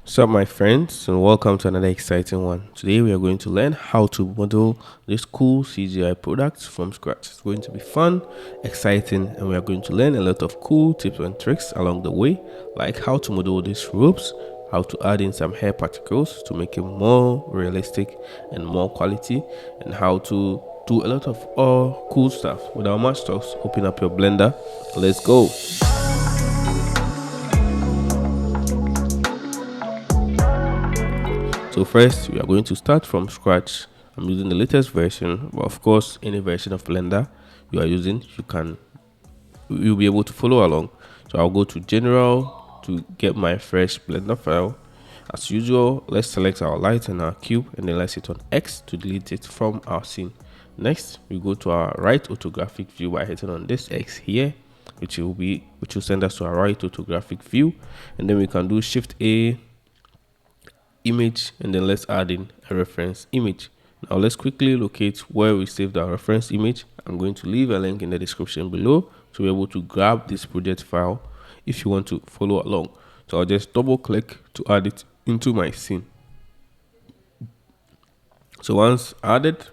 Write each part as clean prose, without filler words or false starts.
What's up, my friends, and welcome to another exciting one. Today, we are going to learn how to model this cool CGI product from scratch. It's going to be fun, exciting, and we are going to learn a lot of cool tips and tricks along the way, like how to model these ropes, how to add in some hair particles to make it more realistic and more quality, and how to do a lot of cool stuff. Without much talk, open up your blender. Let's go. So first, we are going to start from scratch. I'm using the latest version, but of course, any version of Blender you are using, you'll be able to follow along. So I'll go to General to get my fresh Blender file. As usual, let's select our light and our cube, and then let's hit on X to delete it from our scene. Next, we go to our right orthographic view by hitting on this X here, which will send us to our right orthographic view, and then we can do Shift A, image, and then let's add in a reference image. Now let's quickly locate where we saved our reference image. I'm going to leave a link in the description below to be able to grab this project file if you want to follow along. So I'll just double click to add it into my scene. So once added,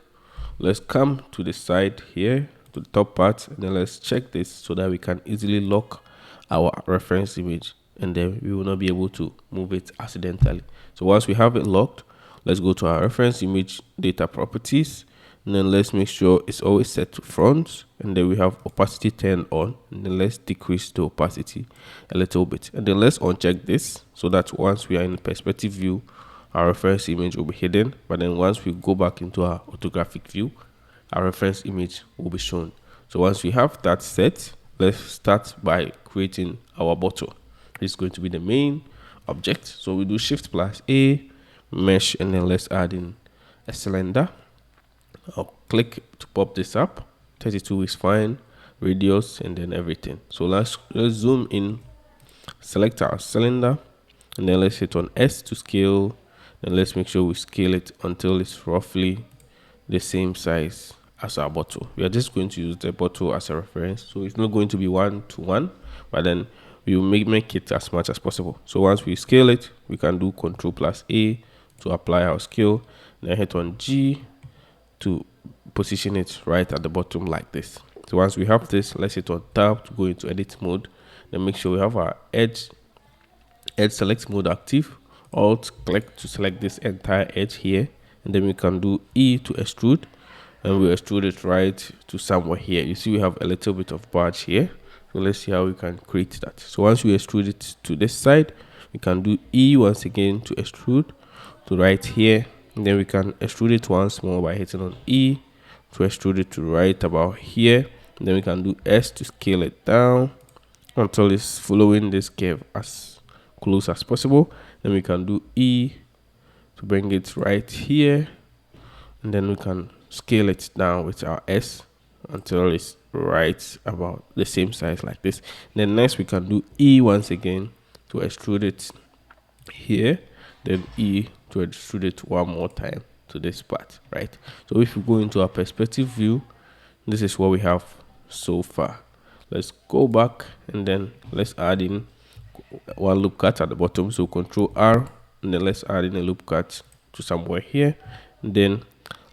let's come to the side here, to the top part, and then let's check this so that we can easily lock our reference image, and then we will not be able to move it accidentally. So once we have it locked, let's go to our reference image data properties, and then let's make sure it's always set to front, and then we have opacity turned on, and then let's decrease the opacity a little bit, and then let's uncheck this so that once we are in the perspective view, our reference image will be hidden, but then once we go back into our orthographic view, our reference image will be shown. So once we have that set, let's start by creating our bottle. It's going to be the main object. So we do Shift plus A, mesh, and then let's add in a cylinder. I'll click to pop this up. 32 is fine, radius, and then everything. So let's zoom in, select our cylinder, and then let's hit on S to scale. And let's make sure we scale it until it's roughly the same size as our bottle. We are just going to use the bottle as a reference, so it's not going to be 1-to-1, but then we will make it as much as possible. So once we scale it, we can do Control plus A to apply our scale, then hit on G to position it right at the bottom like this. So once we have this, let's hit on Tab to go into edit mode. Then make sure we have our edge select mode active. Alt click to select this entire edge here, and then we can do E to extrude, and we extrude it right to somewhere here. You see we have a little bit of badge here, so let's see how we can create that. So once we extrude it to this side, we can do E once again to extrude to right here, and then we can extrude it once more by hitting on E to extrude it to right about here, and then we can do S to scale it down until it's following this curve as close as possible. Then we can do E to bring it right here, and then we can scale it down with our S until it's right about the same size like this. Then next we can do E once again to extrude it here, then E to extrude it one more time to this part, right? So if we go into our perspective view, this is what we have so far. Let's go back, and then let's add in one loop cut at the bottom. So Control R, and then let's add in a loop cut to somewhere here, and then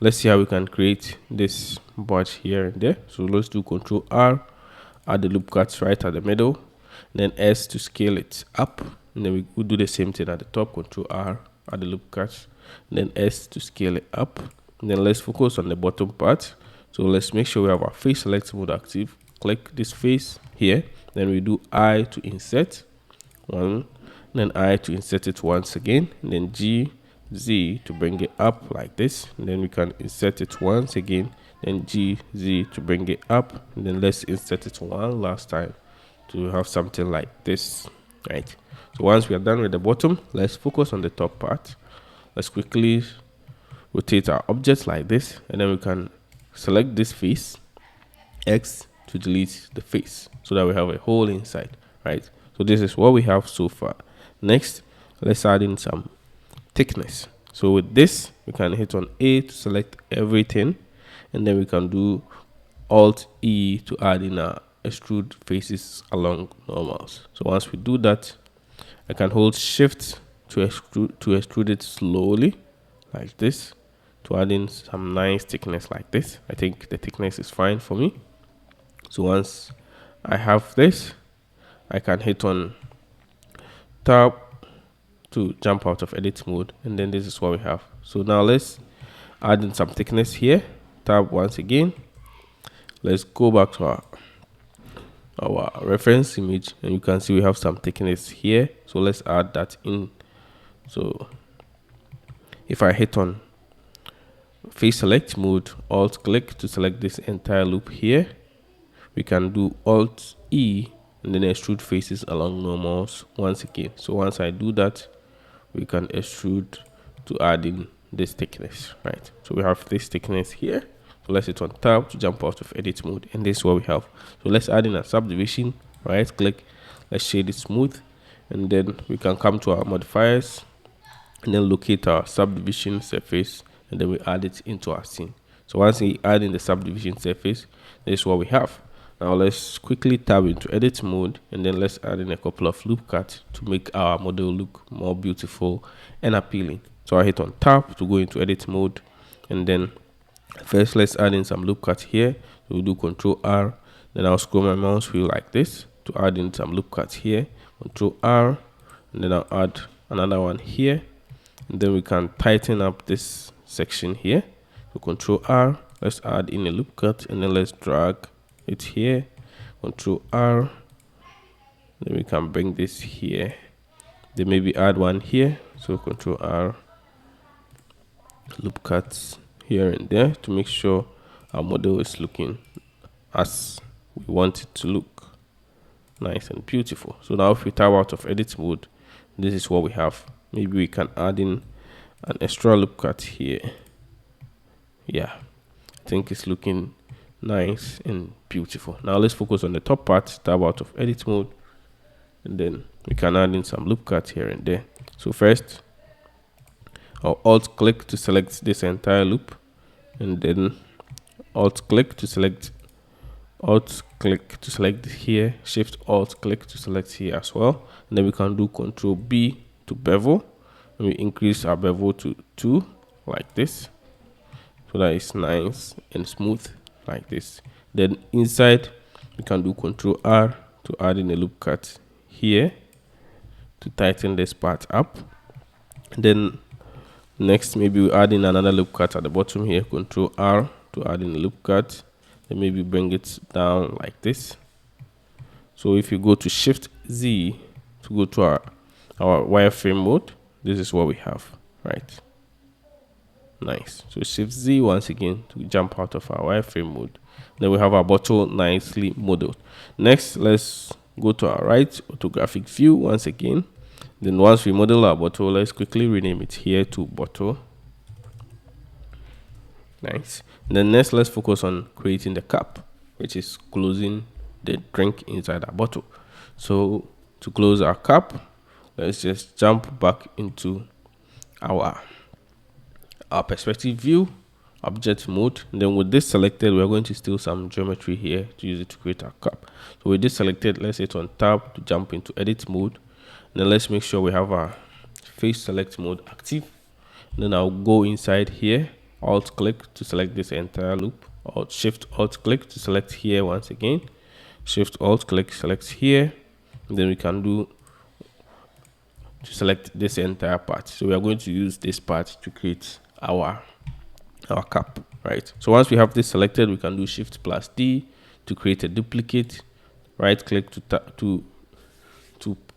let's see how we can create this badge here and there. So let's do Control R, add the loop cuts right at the middle, then S to scale it up, and then we will do the same thing at the top. Control R, add the loop cuts, then S to scale it up, and then let's focus on the bottom part. So let's make sure we have our face select mode active. Click this face here, then we do I to insert one, then I to insert it once again, and then G, Z to bring it up like this, and then we can insert it once again, then G, Z to bring it up, and then let's insert it one last time to have something like this, right? So once we are done with the bottom, let's focus on the top part. Let's quickly rotate our object like this, and then we can select this face, X to delete the face, so that we have a hole inside, right? So this is what we have so far. Next, let's add in some thickness. So with this, we can hit on A to select everything, and then we can do Alt E to add in our extrude faces along normals. So once we do that, I can hold Shift to extrude it slowly like this, to add in some nice thickness like this. I think the thickness is fine for me. So once I have this, I can hit on tab to jump out of edit mode, and then this is what we have. So now let's add in some thickness here. Tab once again. Let's go back to our reference image, and you can see we have some thickness here. So let's add that in. So if I hit on face select mode, alt click to select this entire loop here, we can do alt E and then extrude faces along normals once again. So once I do that, we can extrude to add in this thickness, right? So we have this thickness here. So let's hit on tab to jump out of edit mode, and this is what we have. So let's add in a subdivision, right click, let's shade it smooth, and then we can come to our modifiers and then locate our subdivision surface, and then we add it into our scene. So once we add in the subdivision surface, this is what we have. Now let's quickly tab into edit mode, and then let's add in a couple of loop cuts to make our model look more beautiful and appealing. So I hit on tab to go into edit mode, and then first let's add in some loop cuts here. So we'll do Control R, then I'll scroll my mouse wheel like this to add in some loop cuts here. Control R, and then I'll add another one here, and then we can tighten up this section here. So Control R, let's add in a loop cut, and then let's drag it here. Control R, then we can bring this here, then maybe add one here. So Control R, loop cuts here and there to make sure our model is looking as we want it to look, nice and beautiful. So now if we tab out of edit mode, this is what we have. Maybe we can add in an extra loop cut here. Yeah, I think it's looking nice and beautiful. Now let's focus on the top part. Tab out of edit mode, and then we can add in some loop cuts here and there. So first I'll alt click to select this entire loop, and then alt click to select here, shift alt click to select here as well, and then we can do Control B to bevel, and we increase our bevel to 2 like this, so that it's nice and smooth like this. Then inside we can do Control R to add in a loop cut here to tighten this part up. And then next, maybe we add in another loop cut at the bottom here. Control R to add in a loop cut, and maybe bring it down like this. So if you go to Shift Z to go to our wireframe mode, this is what we have, right? Nice. So Shift Z once again to jump out of our wireframe mode. Then we have our bottle nicely modeled. Next, let's go to our right orthographic view once again. Then once we model our bottle, let's quickly rename it here to bottle. Nice. And then next, let's focus on creating the cap, which is closing the drink inside our bottle. So to close our cap, let's just jump back into our perspective view, object mode. And then with this selected, we're going to steal some geometry here to use it to create our cap. So with this selected, let's hit on tab to jump into edit mode. And then let's make sure we have our face select mode active. And then I'll go inside here, alt click to select this entire loop, or shift alt click to select here once again, shift alt click, select here, and then we can do to select this entire part. So we are going to use this part to create our cap, right? So once we have this selected, we can do shift plus D to create a duplicate, right click to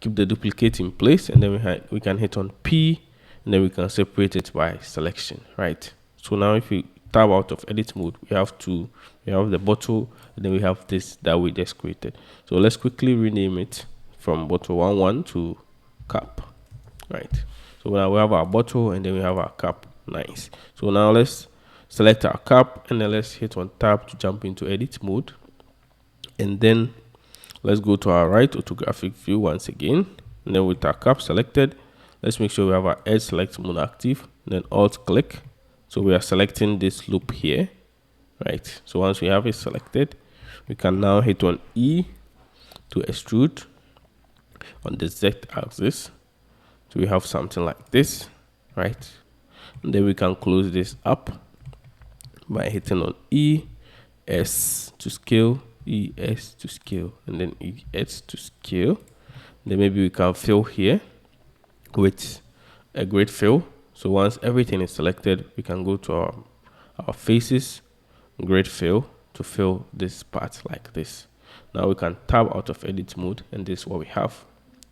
keep the duplicate in place, and then we can hit on P, and then we can separate it by selection, right? So now if we tab out of edit mode, we have the bottle, and then we have this that we just created. So let's quickly rename it from bottle 11 to cap, right? So now we have our bottle, and then we have our cap. Nice. So now let's select our cap, and then let's hit on tab to jump into edit mode, and then let's go to our right orthographic view once again, and then with our cap selected, let's make sure we have our edge select mode active, and then alt click. So we are selecting this loop here, right? So once we have it selected, we can now hit on E to extrude on the Z axis So we have something like this, right? And then we can close this up by hitting on ES to scale, ES to scale, and then ES to scale. Then maybe we can fill here with a grid fill. So once everything is selected, we can go to our faces, grid fill, to fill this part like this. Now we can tab out of edit mode, and this is what we have.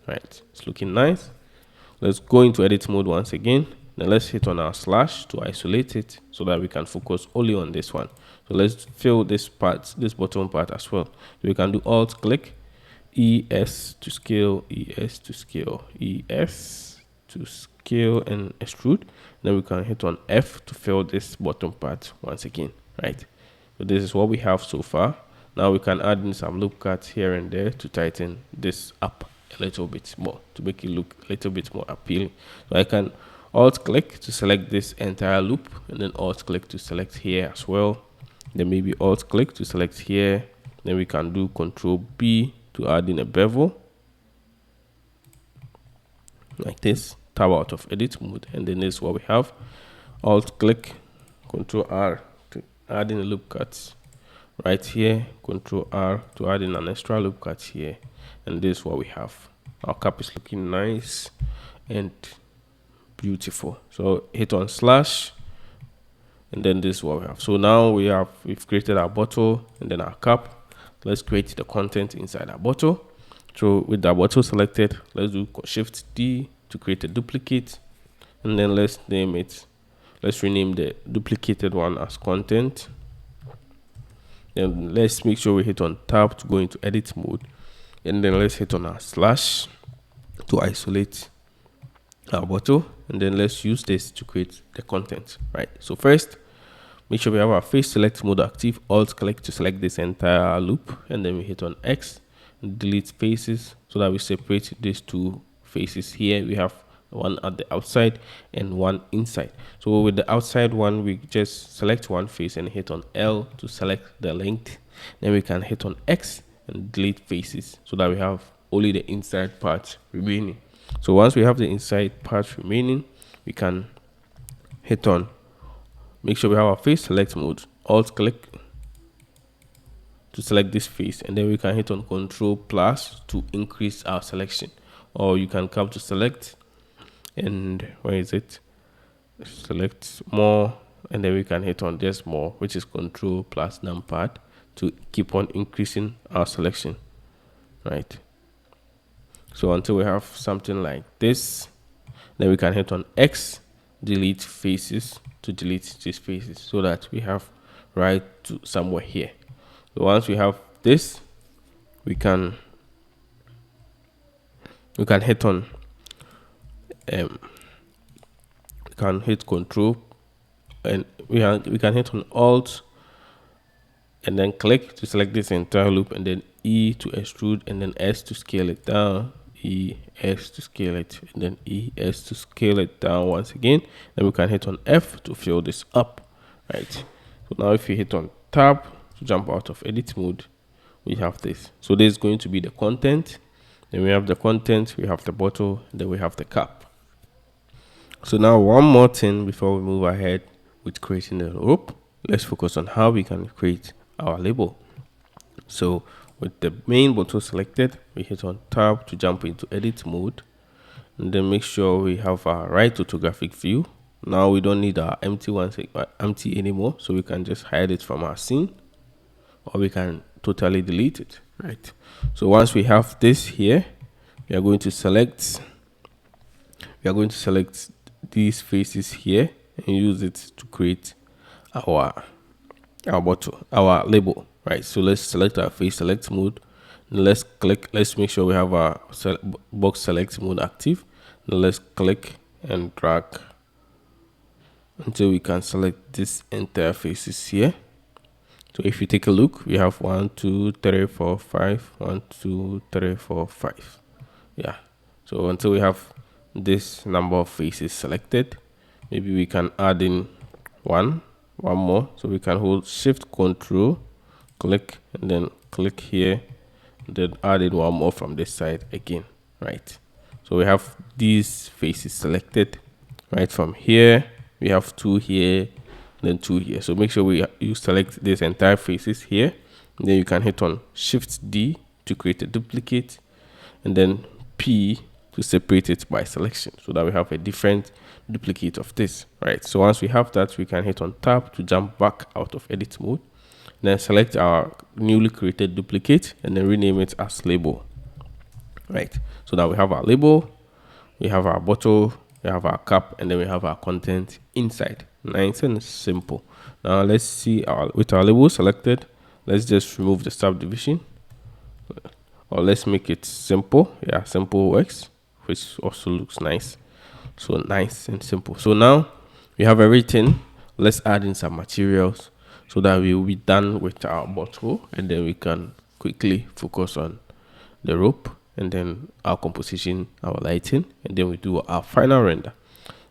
Right, it's looking nice. Let's go into edit mode once again. Then let's hit on our slash to isolate it so that we can focus only on this one. So let's fill this part, this bottom part as well. So we can do alt click, ES to scale, ES to scale, ES to scale, and extrude. Then we can hit on F to fill this bottom part once again, right? So this is what we have so far. Now we can add in some loop cuts here and there to tighten this up a little bit more, to make it look a little bit more appealing. So I can alt click to select this entire loop, and then alt click to select here as well. Then maybe alt click to select here. Then we can do Control B to add in a bevel like this. Tab out of edit mode, and then this is what we have. Alt click, Control R to add in a loop cut right here, Control R to add in an extra loop cut here, and this is what we have. Our cap is looking nice and beautiful. So hit on slash, and then this is what we have. So now we've created our bottle and then our cap. Let's create the content inside our bottle. So with our bottle selected, let's do Shift D to create a duplicate, and then let's name it. Let's rename the duplicated one as content. Then let's make sure we hit on tab to go into edit mode, and then let's hit on our slash to isolate our bottle, and then let's use this to create the content, right? So first, make sure we have our face select mode active. Alt click to select this entire loop, and then we hit on X and delete faces so that we separate these two faces. Here we have one at the outside and one inside. So with the outside one, we just select one face and hit on L to select the length. Then we can hit on X and delete faces so that we have only the inside part remaining. So once we have the inside part remaining, we can hit on, make sure we have our face select mode. Alt click to select this face, and then we can hit on Control plus to increase our selection, or you can come to select, and where is it, select more, and then we can hit on this more, which is Control plus numpad, to keep on increasing our selection, right? So until we have something like this, then we can hit on X, delete faces, to delete these faces so that we have right to somewhere here. So once we have this, we can hit on we can hit Control, and we can hit on Alt and then click to select this entire loop, and then E to extrude, and then S to scale it down, E, S to scale it, and then E, S to scale it down once again. Then we can hit on F to fill this up, right? So now if you hit on tab to jump out of edit mode, we have this. So this is going to be the content. Then we have the content, we have the bottle, then we have the cap. So now one more thing before we move ahead with creating the rope, let's focus on how we can create our label. So with the main bottle selected, we hit on tab to jump into edit mode, and then make sure we have our right orthographic view. Now we don't need our empty ones empty anymore, so we can just hide it from our scene, or we can totally delete it, right? So once we have this here, we are going to select these faces here and use it to create our bottle, our label, right? So let's select our face select mode, and let's make sure we have our box select mode active. Now let's click and drag until we can select this entire faces here. So if you take a look, we have 1 2 3 4 5, 1 2 3 4 5. Yeah, so until we have this number of faces selected, maybe we can add in one more. So we can hold Shift Control, click, and then click here, and then add in one more from this side again, right? So we have these faces selected. Right from here, we have 2 here, then 2 here. So make sure you select this entire faces here. And then you can hit on Shift D to create a duplicate, and then P to separate it by selection, so that we have a different duplicate of this. Right. So once we have that, we can hit on Tab to jump back out of edit mode. Then select our newly created duplicate and then rename it as label. Right. So now we have our label, we have our bottle, we have our cap, and then we have our content inside. Nice and simple. Now let's see with our label selected, let's just remove the subdivision, or let's make it simple. Yeah, simple works, which also looks nice. So nice and simple. So now we have everything. Let's add in some materials so that we will be done with our bottle, and then we can quickly focus on the rope, and then our composition, our lighting, and then we do our final render.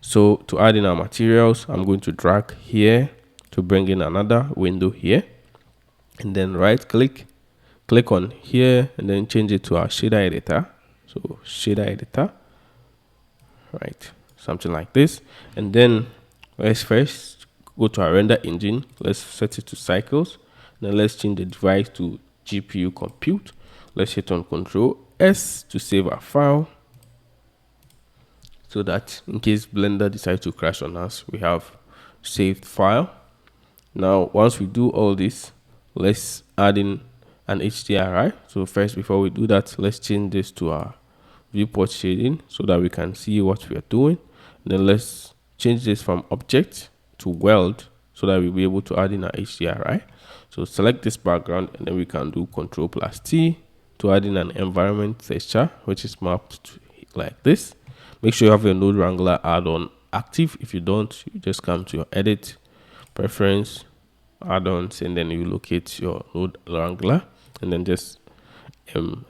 So to add in our materials, I'm going to drag here to bring in another window here, and then right click on here, and then change it to our shader editor. So shader editor, right, something like this. And then let's first go to our render engine. Let's set it to cycles. Then let's change the device to GPU compute. Let's hit on Control S to save our file, so that in case Blender decides to crash on us, we have saved file. Now once we do all this, let's add in an HDRI. So first, before we do that, let's change this to our viewport shading so that we can see what we are doing. Then let's change this from object to world so that we'll be able to add in our HDRI. So select this background, and then we can do Ctrl+T to add in an environment texture, which is mapped to like this. Make sure you have your Node Wrangler add-on active. If you don't, you just come to your edit, preference, add-ons, and then you locate your Node Wrangler, and then just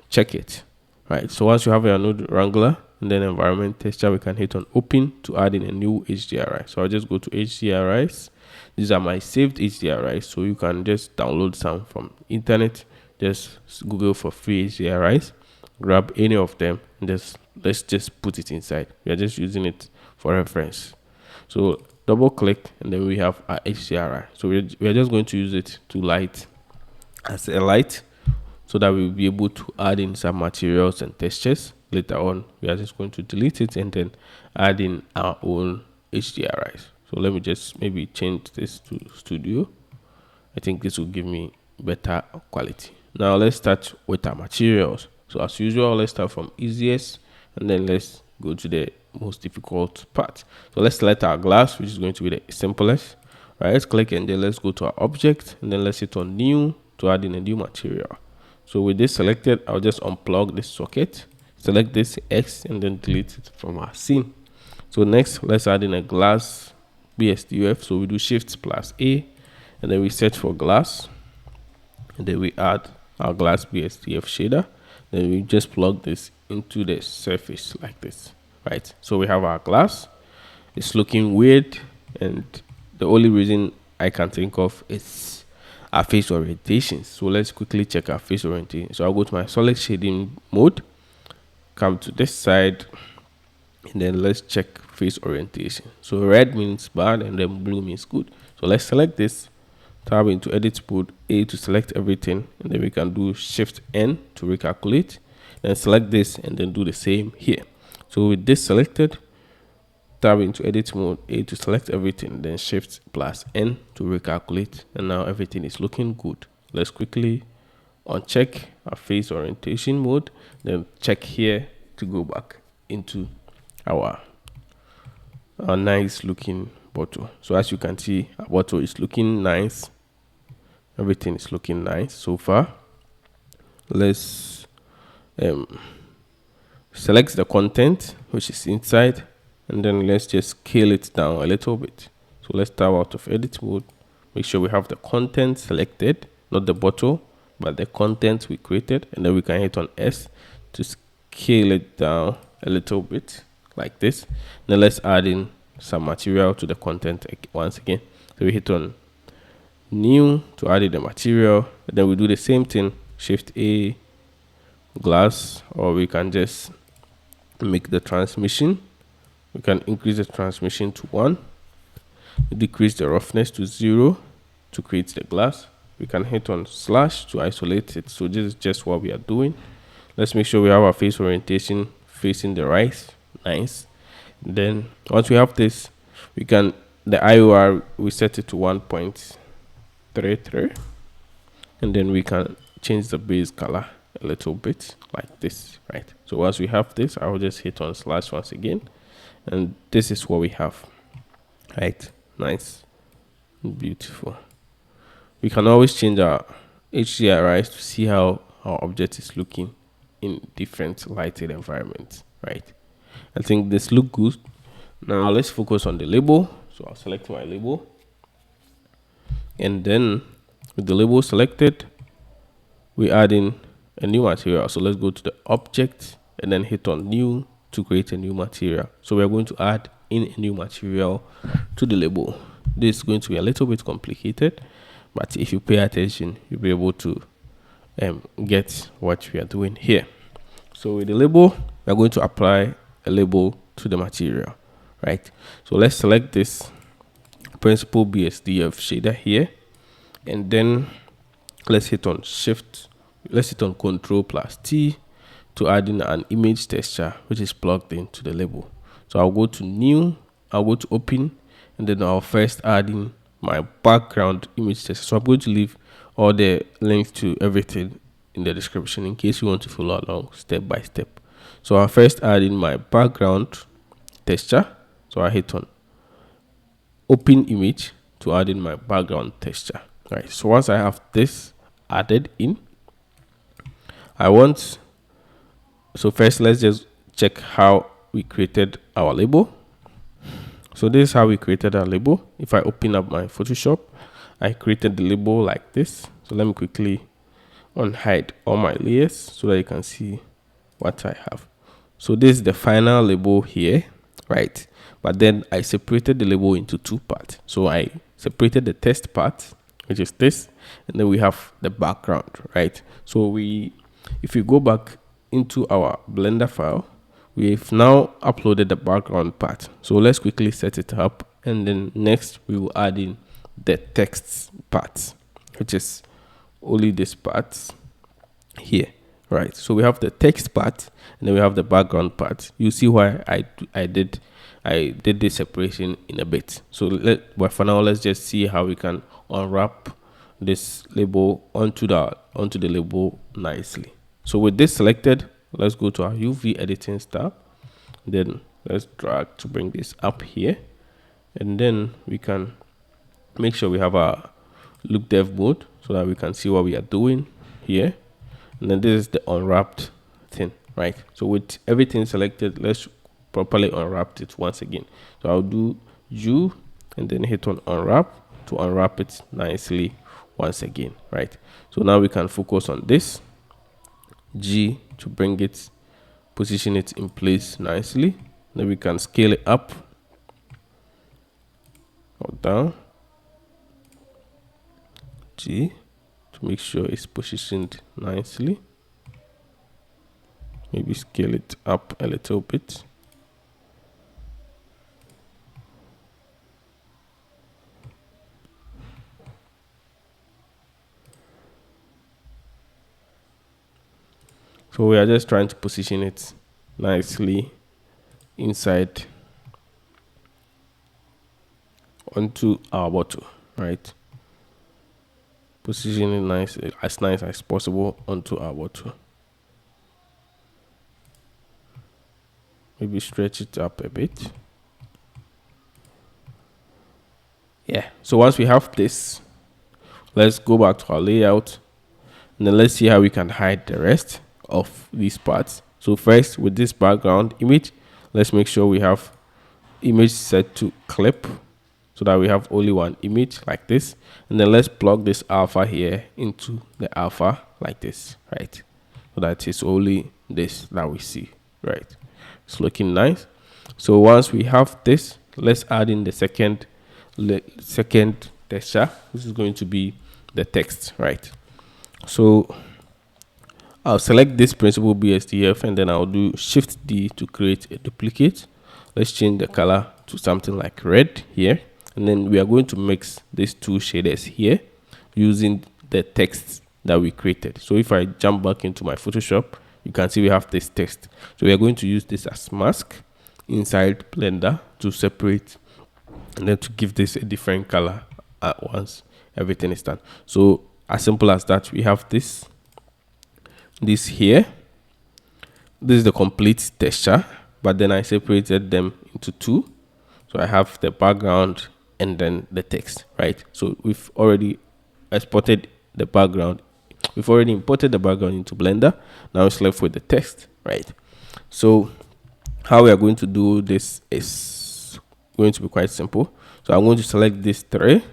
check it. Right. So once you have your Node Wrangler and then environment texture, we can hit on open to add in a new HDRI. So I'll just go to HDRIs. These are my saved HDRIs. So you can just download some from internet. Just Google for free HDRIs, grab any of them, and let's just put it inside. We are just using it for reference. So double click, and then we have our HDRI. So we are just going to use it to light as a light, so that we'll be able to add in some materials and textures. Later on, we are just going to delete it and then add in our own HDRIs. So let me just maybe change this to studio. I think this will give me better quality. Now let's start with our materials. So as usual, let's start from easiest, and then let's go to the most difficult part. So let's select our glass, which is going to be the simplest. Right, let's click, and then let's go to our object, and then let's hit on new to add in a new material. So with this selected, I'll just unplug this socket, select this X, and then delete it from our scene. So next, let's add in a glass BSDF. So we do Shift+A, and then we search for glass, and then we add our glass BSDF shader. Then we just plug this into the surface like this. Right. So we have our glass. It's looking weird, and the only reason I can think of is our face orientation. So let's quickly check our face orientation. So I'll go to my solid shading mode, come to this side, and then let's check face orientation. So red means bad, and then blue means good. So let's select this, tab into edit mode, A to select everything, and then we can do Shift N to recalculate, then select this, and then do the same here. So with this selected, tab into edit mode, A to select everything, then Shift+N to recalculate, and now everything is looking good. Let's quickly uncheck our face orientation mode, then check here to go back into our nice looking bottle. So as you can see, our bottle is looking nice. Everything is looking nice so far. Let's select the content which is inside, and then let's just scale it down a little bit. So let's tab out of edit mode, make sure we have the content selected, not the bottle, but the content we created, and then we can hit on S to scale it down a little bit like this. Then let's add in some material to the content once again. So we hit on new to add in the material, and then we do the same thing, Shift A, glass, or we can just make the transmission. We can increase the transmission to 1, decrease the roughness to 0 to create the glass. We can hit on slash to isolate it. So this is just what we are doing. Let's make sure we have our face orientation facing the right. Nice. Then once we have this, we can, the IOR, we set it to 1.33, and then we can change the base color a little bit like this, right? So once we have this, I'll just hit on slash once again, and this is what we have, right? Nice, beautiful. We can always change our HDRIs to see how our object is looking in different lighted environments, right? I think this look good. Now let's focus on the label. So I'll select my label, and then with the label selected, we add in a new material. So let's go to the object and then hit on new to create a new material. So we're going to add in a new material to the label. This is going to be a little bit complicated, but if you pay attention, you'll be able to get what we are doing here. So with the label, we're going to apply a label to the material, right? So let's select this principal BSDF shader here, and then let's hit on Control plus T to add in an image texture which is plugged into the label. So I'll go to new, I'll go to open, and then I'll first add in my background image texture. So I'm going to leave all the links to everything in the description in case you want to follow along step by step. So I'll first add in my background texture. So I hit on open image to add in my background texture. All right. So once I have this added in, so first let's just check how we created our label. So this is how we created our label. If I open up my Photoshop, I created the label like this. So let me quickly unhide all my layers so that you can see what I have. So this is the final label here, right? But then I separated the label into 2 parts. So I separated the text part, which is this, and then we have the background, right? So if we go back into our Blender file, we've now uploaded the background part. So let's quickly set it up, and then next we will add in the text part, which is only this part here, right? So we have the text part, and then we have the background part. You see why I did this separation in a bit. So but for now, let's just see how we can unwrap this label onto the label nicely. So with this selected, let's go to our UV editing tab. Then let's drag to bring this up here, and then we can make sure we have our look dev mode so that we can see what we are doing here. And then this is the unwrapped thing, right? So with everything selected, let's properly unwrap it once again. So I'll do U and then hit on unwrap to unwrap it nicely once again, right? So now we can focus on this G to bring it, position it in place nicely. Then we can scale it up or down, G, to make sure it's positioned nicely. Maybe scale it up a little bit. So we are just trying to position it nicely inside onto our bottle, right? Position it nice as possible onto our bottle. Maybe stretch it up a bit. Yeah. So once we have this, let's go back to our layout, and then let's see how we can hide the rest of these parts. So first, with this background image, let's make sure we have image set to clip so that we have only one image like this, and then let's plug this alpha here into the alpha like this, right? So that is only this that we see, right? It's looking nice. So once we have this, let's add in the second texture, which is going to be the text, right? So I'll select this principal BSDF and then I'll do Shift D to create a duplicate. Let's change the color to something like red here. And then we are going to mix these two shaders here using the text that we created. So if I jump back into my Photoshop, you can see we have this text. So we are going to use this as mask inside Blender to separate and then to give this a different color at once everything is done. So as simple as that, we have this here. This is the complete texture, but then I separated them into two. So I have the background and then the text, right? So we've already exported the background. We've already imported the background into Blender. Now it's left with the text, right? So how we are going to do this is going to be quite simple. So I'm going to select this three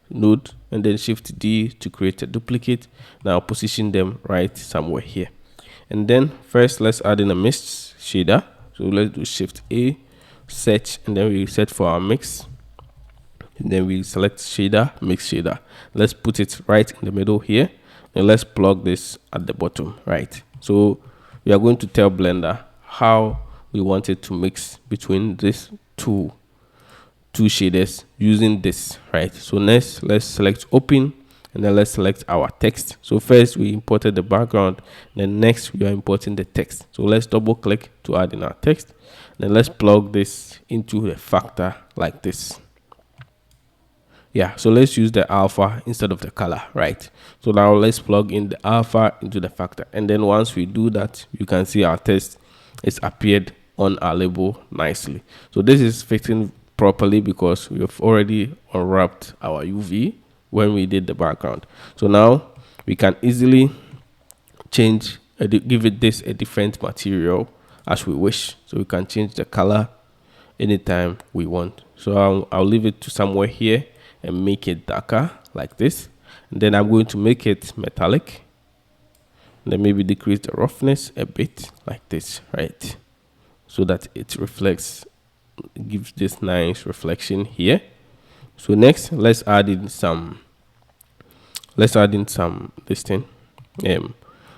node and then Shift D to create a duplicate. Now position them right somewhere here. And then first let's add in a mist shader. So let's do Shift A, search, and then we set for our mix. And then we select shader, mix shader. Let's put it right in the middle here. And let's plug this at the bottom, right? So we are going to tell Blender how we want it to mix between these two shaders using this, right? So next, let's select open and then let's select our text. So first we imported the background, then next we are importing the text. So let's double click to add in our text. Then let's plug this into the factor like this. Yeah, so let's use the alpha instead of the color, right? So now let's plug in the alpha into the factor. And then once we do that, you can see our text is appeared on our label nicely. So this is fitting properly because we have already unwrapped our UV when we did the background. So now we can easily change, give it this a different material as we wish. So we can change the color anytime we want. So I'll leave it to somewhere here and make it darker like this. And then I'm going to make it metallic. And then maybe decrease the roughness a bit like this, right? So that it reflects, gives this nice reflection here. So next, let's add in some this thing,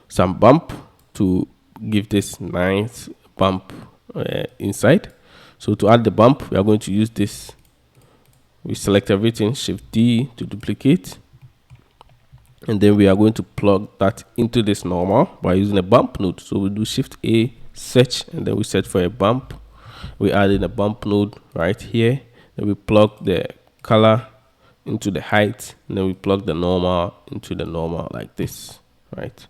some bump to give this nice bump inside. So to add the bump, we are going to use this. We select everything, Shift D to duplicate, and then we are going to plug that into this normal by using a bump node. So we do Shift A, search, and then we search for a bump. We add in a bump node right here. Then we plug the color into the height, and then we plug the normal into the normal like this, right?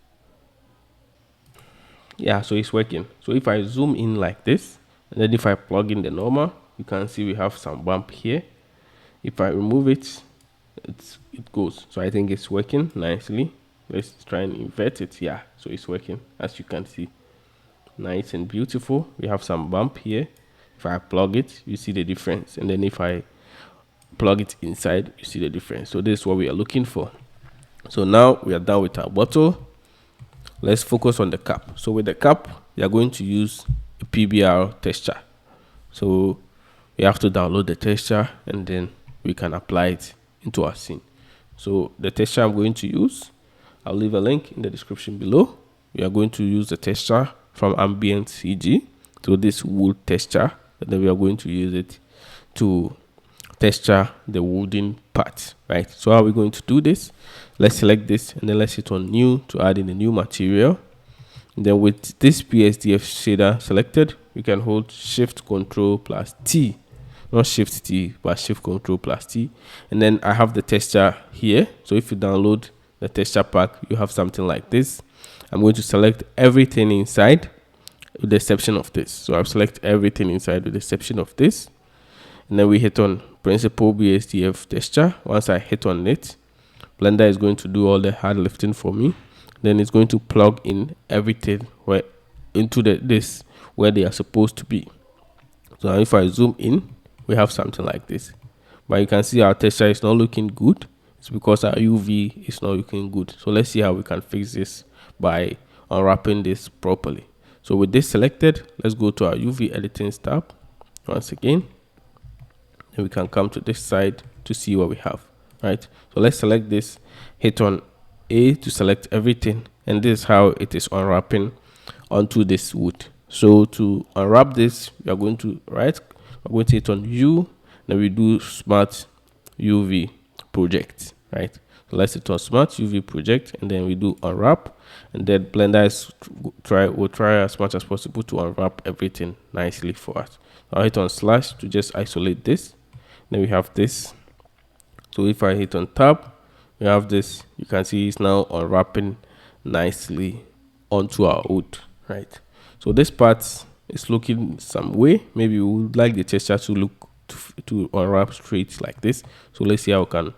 Yeah, so it's working. So if I zoom in like this, and then if I plug in the normal, you can see we have some bump here. If I remove it, it goes. So I think it's working nicely. Let's try and invert it. Yeah, so it's working, as you can see. Nice and beautiful. We have some bump here. If I plug it, you see the difference. And then if I plug it inside, you see the difference. So this is what we are looking for. So now we are done with our bottle. Let's focus on the cap. So with the cap, we are going to use a PBR texture. So we have to download the texture and then we can apply it into our scene. So the texture I'm going to use, I'll leave a link in the description below. We are going to use the texture from Ambient CG. So this wood texture, and then we are going to use it to texture the wooden part, right? So how are we going to do this? Let's select this and then let's hit on new to add in a new material. And then with this PSDF shader selected, we can hold Shift Control plus T, not Shift T, but Shift Control plus T. And then I have the texture here. So if you download the texture pack, you have something like this. I'm going to select everything inside with the exception of this. So I'll select everything inside with the exception of this. And then we hit on Principal BSDF texture. Once I hit on it, Blender is going to do all the hard lifting for me. Then it's going to plug in everything into this where they are supposed to be. So if I zoom in, we have something like this. But you can see our texture is not looking good. It's because our UV is not looking good. So let's see how we can fix this by unwrapping this properly. So with this selected, let's go to our UV editing tab once again. And we can come to this side to see what we have, right? So let's select this, hit on A to select everything, and this is how it is unwrapping onto this wood. So to unwrap this, we are going to hit on U, then we do smart UV project, right? So let's hit on smart UV project, and then we do unwrap, and then Blender will try as much as possible to unwrap everything nicely for us. I'll hit on slash to just isolate this. Then we have this. So if I hit on tab, we have this. You can see it's now unwrapping nicely onto our wood, right? So this part is looking some way. Maybe we would like the texture to look to unwrap straight like this. So let's see how we can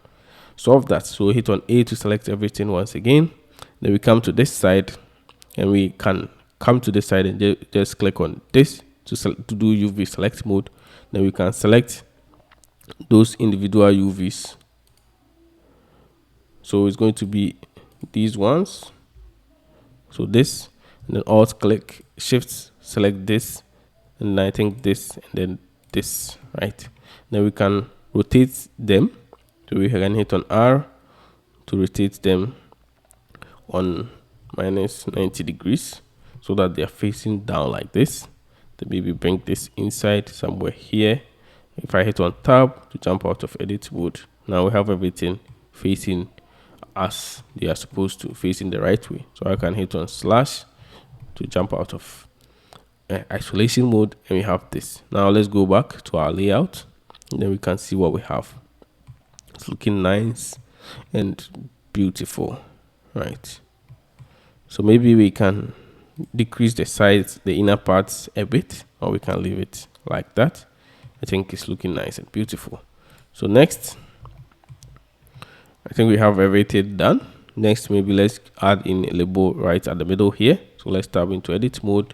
solve that. So hit on A to select everything once again. Then we come to this side, and we can come to this side and just click on this to do UV select mode. Then we can select those individual UVs. So it's going to be these ones. So this, and then alt click, shift select this, and I think this, and then this, right? Then we can rotate them. So we can hit on R to rotate them on minus 90 degrees so that they are facing down like this. Then maybe bring this inside somewhere here. If I hit on tab to jump out of edit mode, now we have everything facing as they are supposed to, facing the right way. So I can hit on slash to jump out of isolation mode, and we have this. Now let's go back to our layout, and then we can see what we have. It's looking nice and beautiful, right? So maybe we can decrease the size, the inner parts a bit, or we can leave it like that. I think it's looking nice and beautiful. So next, I think we have everything done. Next, maybe let's add in a label right at the middle here. So let's tab into edit mode.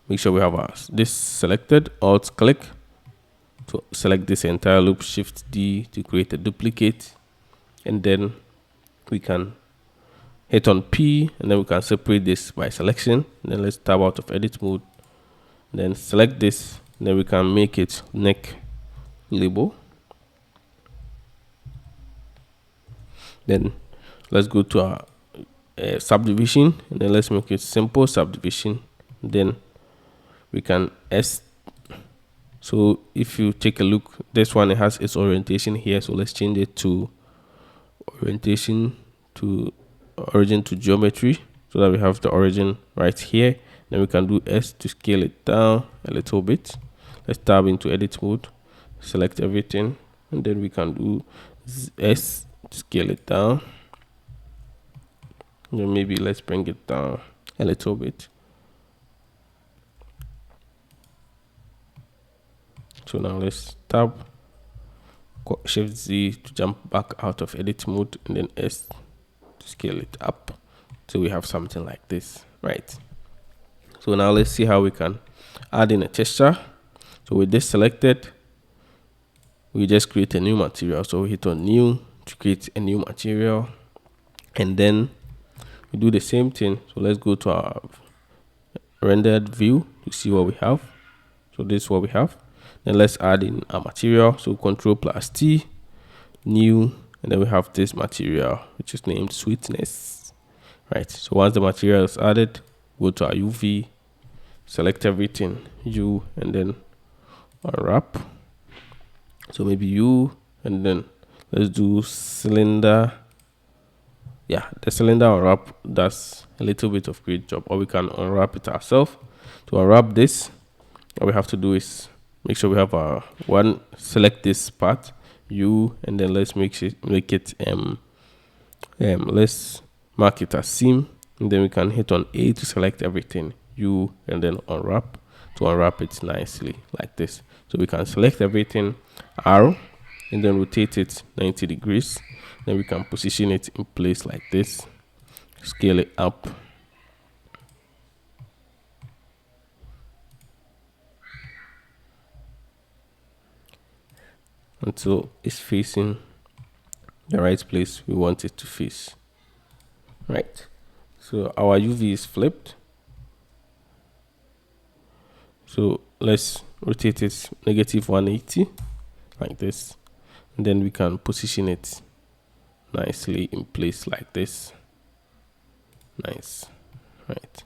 Make sure we have this selected. Alt click to select this entire loop. Shift D to create a duplicate, and then we can hit on P, and then we can separate this by selection. And then let's tab out of edit mode. Then select this. And then we can make it neck label. Then let's go to our subdivision, and then let's make it simple subdivision. Then we can S. So if you take a look, this one, it has its orientation here. So let's change it to orientation to origin to geometry, so that we have the origin right here. Then we can do S to scale it down a little bit. Let's tab into edit mode, select everything, and then we can do S to scale it down. And then maybe let's bring it down a little bit. So now let's tab, shift Z to jump back out of edit mode, and then S to scale it up. So we have something like this, right? So now let's see how we can add in a texture. So with this selected, we just create a new material. So we hit on new to create a new material, and then we do the same thing. So let's go to our rendered view to see what we have. So this is what we have. Then let's add in our material. So Ctrl+T, new, and then we have this material which is named sweetness, right? So once the material is added, go to our UV, select everything, U, and then unwrap. So maybe U, and then let's do cylinder. Yeah, the cylinder unwrap does a little bit of great job, or we can unwrap it ourselves. To unwrap this, what we have to do is make sure we have our one, select this part, U, and then let's make it let's mark it as seam, and then we can hit on A to select everything, U, and then unwrap to unwrap it nicely like this. So we can select everything, R, and then rotate it 90 degrees. Then we can position it in place like this, scale it up. Until it's facing the right place we want it to face, right? So our UV is flipped. So let's rotate it -180 like this, and then we can position it nicely in place like this. Nice, right?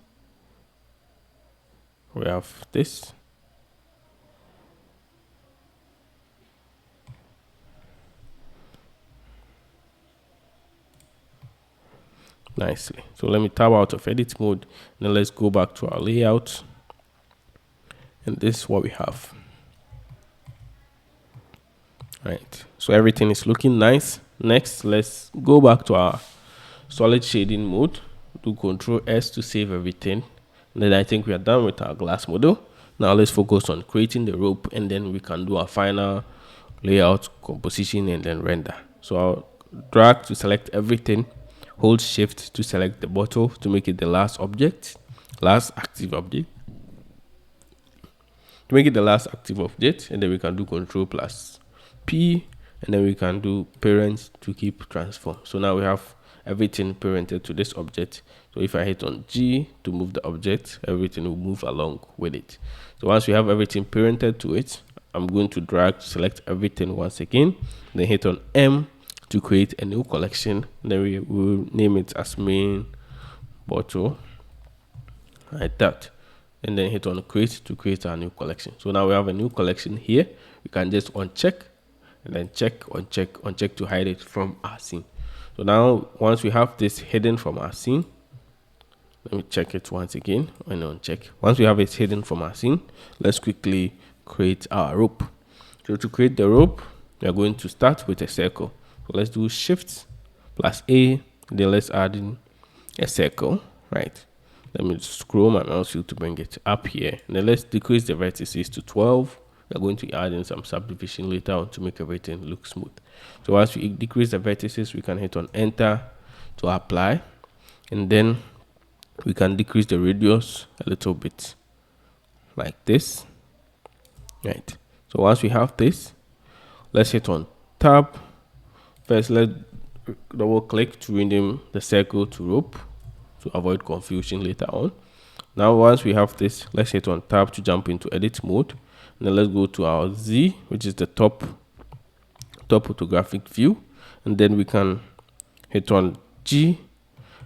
We have this. Nicely. So let me tab out of edit mode. Then let's go back to our layout. And this is what we have. Right. So everything is looking nice. Next, let's go back to our solid shading mode. Do Control S to save everything. And then I think we are done with our glass model. Now let's focus on creating the rope, and then we can do our final layout, composition, and then render. So I'll drag to select everything. Hold shift to select the bottle to make it the last object, last active object. To make it the last active object, and then we can do Control plus P, and then we can do parent to keep transform. So now we have everything parented to this object. So if I hit on G to move the object, everything will move along with it. So once we have everything parented to it, I'm going to drag to select everything once again, then hit on M to create a new collection. Then we will name it as main bottle, like that, and then hit on create to create our new collection. So now we have a new collection here. We can just uncheck and then check, uncheck to hide it from our scene. So now once we have this hidden from our scene, let me check it once again and uncheck. Once we have it hidden from our scene, let's quickly create our rope. So to create the rope, we are going to start with a circle. So let's do shift plus A, then let's add in a circle, right? Let me scroll my mouse wheel to bring it up here. And then let's decrease the vertices to 12. We're going to add in some subdivision later on to make everything look smooth. So once we decrease the vertices, we can hit on enter to apply. And then we can decrease the radius a little bit like this, right? So once we have this, let's hit on tab. First, let's double click to rename the circle to rope to avoid confusion later on. Now once we have this, let's hit on tab to jump into edit mode. And then let's go to our Z, which is the top photographic view, and then we can hit on G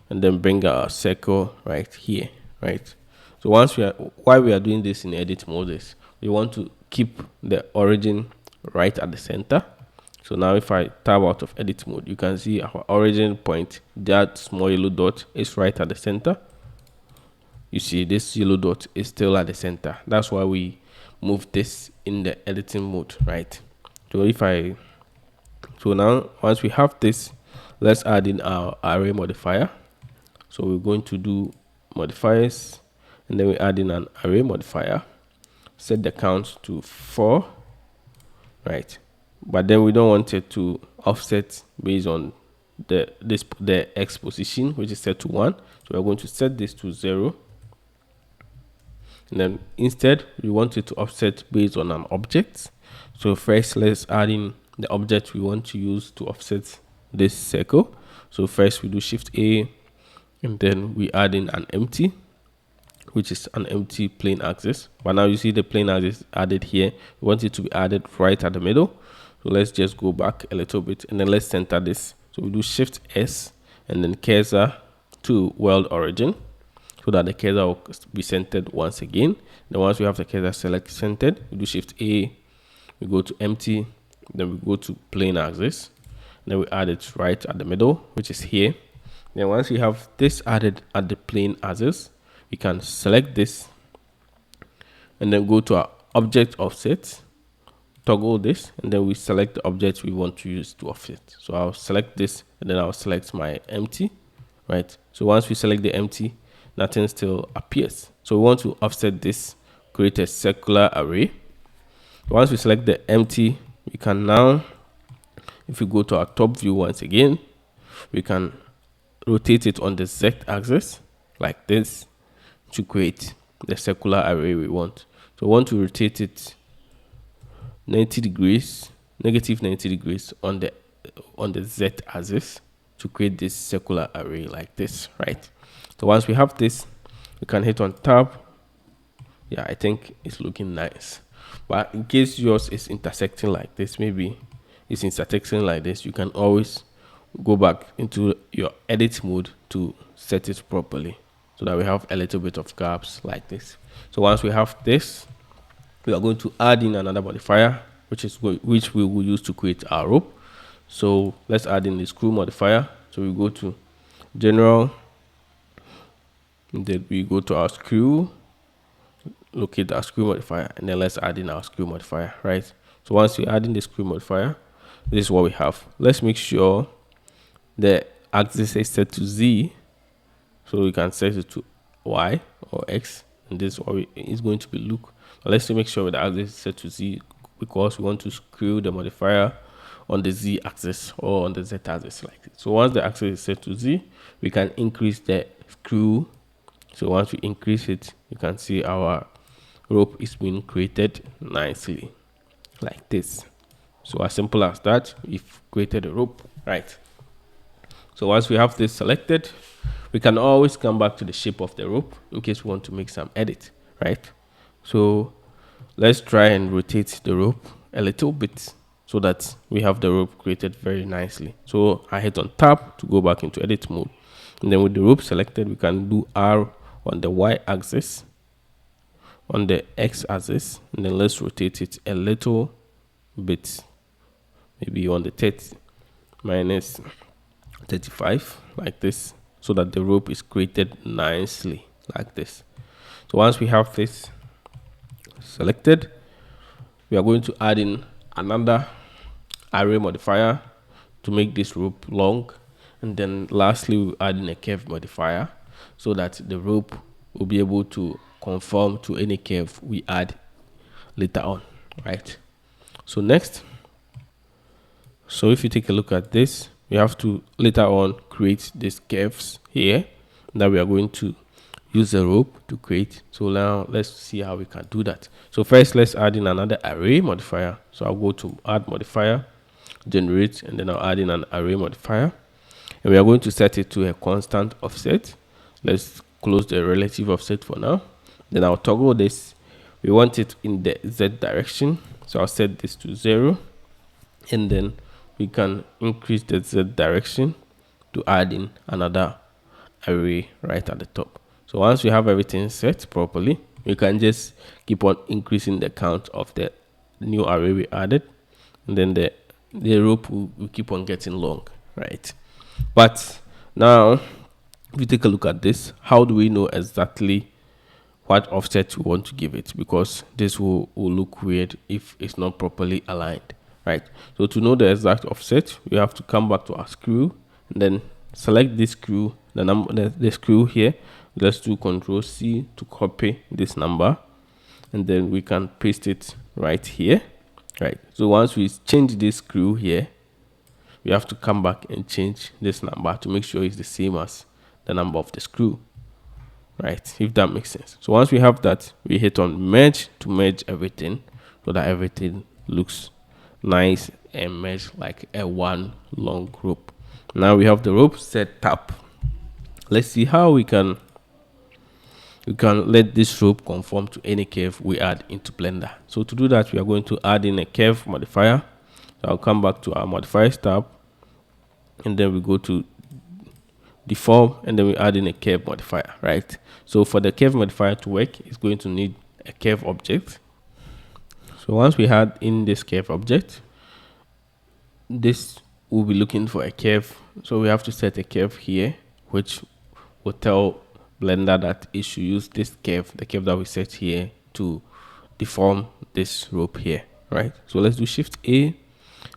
and then bring our circle right here, right? So why we are doing this in edit mode is we want to keep the origin right at the center. So now if I tab out of edit mode, you can see our origin point, that small yellow dot, is right at the center. You see this yellow dot is still at the center. That's why we move this in the editing mode, right? So now once we have this, let's add in our array modifier. So we're going to do modifiers, and then we add in an array modifier, set the count to 4, right? But then we don't want it to offset based on the X position, which is set to 1. So we're going to set this to 0. And then instead, we want it to offset based on an object. So first, let's add in the object we want to use to offset this circle. So first, we do Shift A, and then we add in an empty, which is an empty plane axis. But now you see the plane axis added here. We want it to be added right at the middle. So let's just go back a little bit, and then let's center this. So we do Shift S and then cursor to world origin, so that the cursor will be centered once again. Then once we have the cursor select centered, we do Shift A, we go to empty, then we go to plane axis, then we add it right at the middle, which is here. Then once we have this added at the plane axis, we can select this and then go to our object offset, toggle this, and then we select the object we want to use to offset. So I'll select this, and then I'll select my empty, right? So once we select the empty, nothing still appears. So we want to offset this, create a circular array. Once we select the empty, we can now, if we go to our top view once again, we can rotate it on the Z axis like this to create the circular array we want. So we want to rotate it 90 degrees, negative 90 degrees on the Z axis to create this circular array like this, right? So once we have this, we can hit on tab. Yeah, I think it's looking nice. But in case yours is intersecting like this, maybe it's intersecting like this, you can always go back into your edit mode to set it properly so that we have a little bit of gaps like this. So once we have this, we are going to add in another modifier, which we will use to create our rope. So let's add in the screw modifier. So we go to general, and then we go to our screw, locate our screw modifier, and then let's add in our screw modifier, right? So once we add in the screw modifier, this is what we have. Let's make sure the axis is set to Z, so we can set it to Y or X, and this is what it's going to be look. But let's make sure the axis is set to Z because we want to screw the modifier on the Z axis or on the Z axis like this. So once the axis is set to Z, we can increase the screw. So once we increase it, you can see our rope is being created nicely like this. So as simple as that, we've created a rope, right? So once we have this selected, we can always come back to the shape of the rope in case we want to make some edit, right? So let's try and rotate the rope a little bit so that we have the rope created very nicely. So I hit on tab to go back into edit mode, and then with the rope selected, we can do R on the Y axis, on the X axis, and then let's rotate it a little bit, maybe on the 30 minus 35 like this, so that the rope is created nicely like this. So once we have this selected, we are going to add in another array modifier to make this rope long, and then lastly we add in a curve modifier so that the rope will be able to conform to any curve we add later on, right? So next, so if you take a look at this, we have to later on create these curves here that we are going to use the rope to create. So now let's see how we can do that. So first, let's add in another array modifier. So I'll go to add modifier, generate, and then I'll add in an array modifier, and we are going to set it to a constant offset. Let's close the relative offset for now. Then I'll toggle this. We want it in the Z direction, so I'll set this to 0, and then we can increase the Z direction to add in another array right at the top. So once we have everything set properly, we can just keep on increasing the count of the new array we added, and then the rope will keep on getting long, right? But now, if you take a look at this, how do we know exactly what offset we want to give it? Because this will look weird if it's not properly aligned, right? So to know the exact offset, we have to come back to our screw and then select this screw, the screw here. Let's do Control C to copy this number, and then we can paste it right here, right? So once we change this screw here, we have to come back and change this number to make sure it's the same as the number of the screw, right? If that makes sense. So once we have that, we hit on merge to merge everything so that everything looks nice and merged like a one long rope. Now we have the rope set up. Let's see how we can let this rope conform to any curve we add into Blender. So to do that, we are going to add in a curve modifier. So I'll come back to our modifiers tab, and then we go to deform, and then we add in a curve modifier, right? So for the curve modifier to work, it's going to need a curve object. So once we add in this curve object, this will be looking for a curve. So we have to set a curve here, which will tell Blender that it should use this curve, the curve that we set here, to deform this rope here, right? So let's do Shift A, and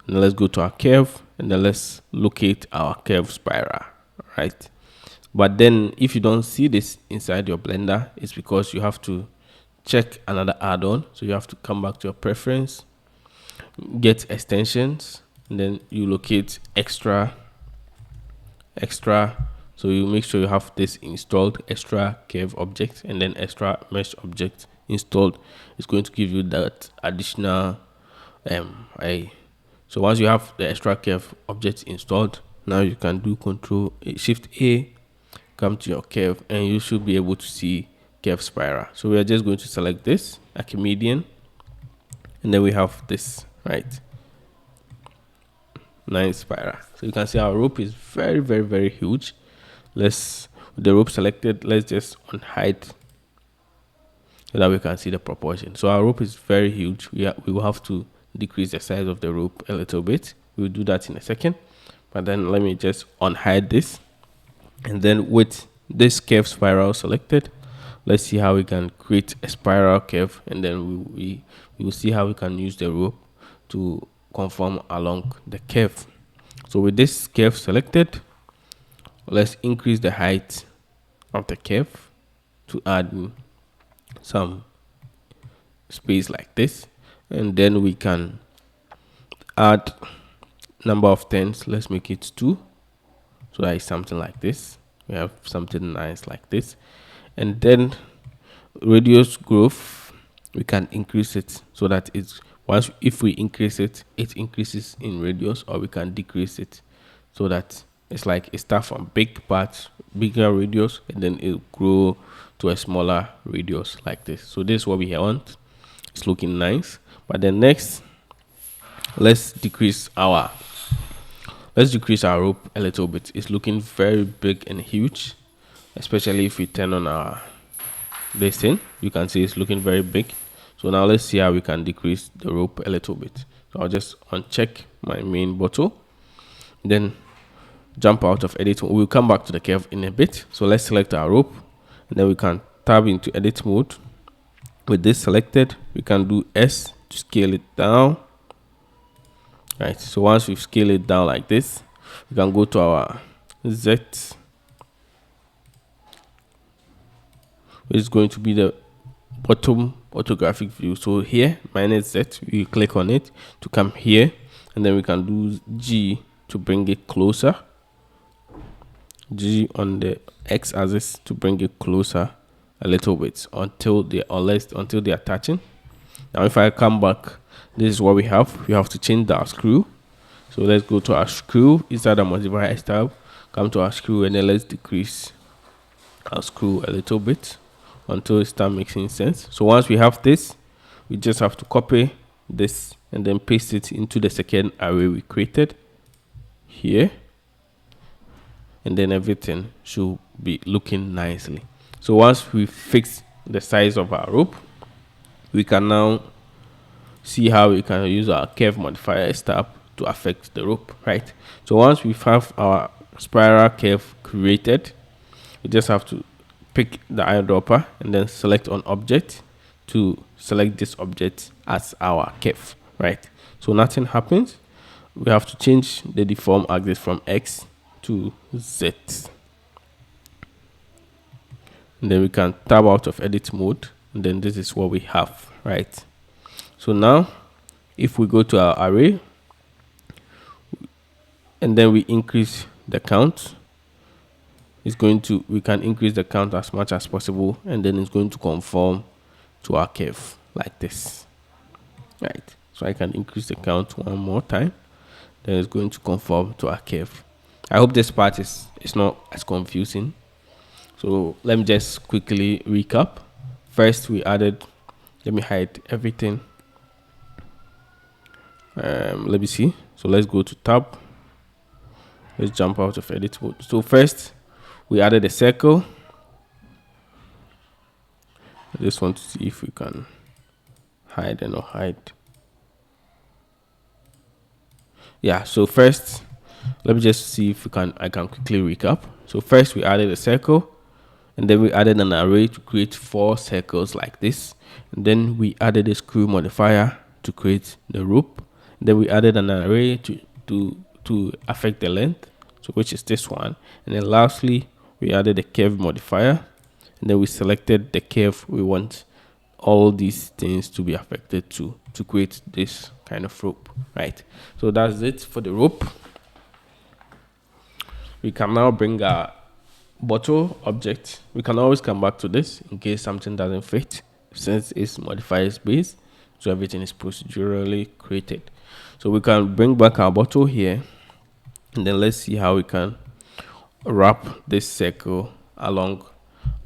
then let's go to our curve, and then let's locate our curve spiral, right? But then if you don't see this inside your Blender, it's because you have to check another add-on. So you have to come back to your preference, get extensions, and then you locate extra. So you make sure you have this installed, extra curve object, and then extra mesh object installed. It's going to give you that additional so once you have the extra curve object installed, now you can do Shift A, come to your curve, and you should be able to see curve spiral. So we are just going to select this like a median, and then we have this, right? nice spiral. So you can see our rope is very, very, very huge. Let's, with the rope selected, let's just unhide so that we can see the proportion. So our rope is very huge. We will have to decrease the size of the rope a little bit. We'll do that in a second. But then let me just unhide this. And then with this curve spiral selected, let's see how we can create a spiral curve, and then we will see how we can use the rope to conform along the curve. So with this curve selected, let's increase the height of the curve to add some space like this, and then we can add number of turns. Let's make it 2, so that is something like this. We have something nice like this. And then radius growth, we can increase it so that it's once, if we increase it, it increases in radius, or we can decrease it so that it's like it starts from big parts, bigger radius, and then it'll grow to a smaller radius like this. So this is what we want. It's looking nice. But then next, let's decrease our rope a little bit. It's looking very big and huge, especially if we turn on our this thing. You can see it's looking very big. So now let's see how we can decrease the rope a little bit. So I'll just uncheck my main bottle, then jump out of edit. We'll come back to the curve in a bit. So let's select our rope, and then we can tab into edit mode. With this selected, we can do S to scale it down. Right, so once we've scaled it down like this, we can go to our Z, which is going to be the bottom orthographic view. So here, minus Z, we click on it to come here, and then we can do G to bring it closer. G on the X axis to bring it closer a little bit until they are touching. Now if I come back, this is what we have. We have to change our screw. So let's go to our screw inside the modifier tab, come to our screw, and then let's decrease our screw a little bit until it starts making sense. So once we have this, we just have to copy this and then paste it into the second array we created here, and then everything should be looking nicely. So once we fix the size of our rope, we can now see how we can use our curve modifier tab to affect the rope, right? So once we have our spiral curve created, we just have to pick the eyedropper and then select on object to select this object as our curve, right? So nothing happens. We have to change the deform axis from X to Z, and then we can tab out of edit mode, and then this is what we have, right? So now if we go to our array and then we increase the count, we can increase the count as much as possible, and then it's going to conform to our curve like this, right? So I can increase the count one more time, then it's going to conform to our curve. I hope this part is not as confusing. So let me just quickly recap. First, we added, let me hide everything. Let me see. So let's go to tab. Let's jump out of edit mode. So first, we added a circle. I just want to see if we can hide and not hide. Yeah, so first, let me just see if I can quickly recap. So first we added a circle, and then we added an array to create 4 circles like this. And then we added a screw modifier to create the rope. And then we added an array to affect the length, so which is this one. And then lastly, we added a curve modifier, and then we selected the curve we want all these things to be affected to create this kind of rope, right? So that's it for the rope. We can now bring our bottle object. We can always come back to this in case something doesn't fit, since it's modifiers based, so everything is procedurally created. So we can bring back our bottle here, and then let's see how we can wrap this circle along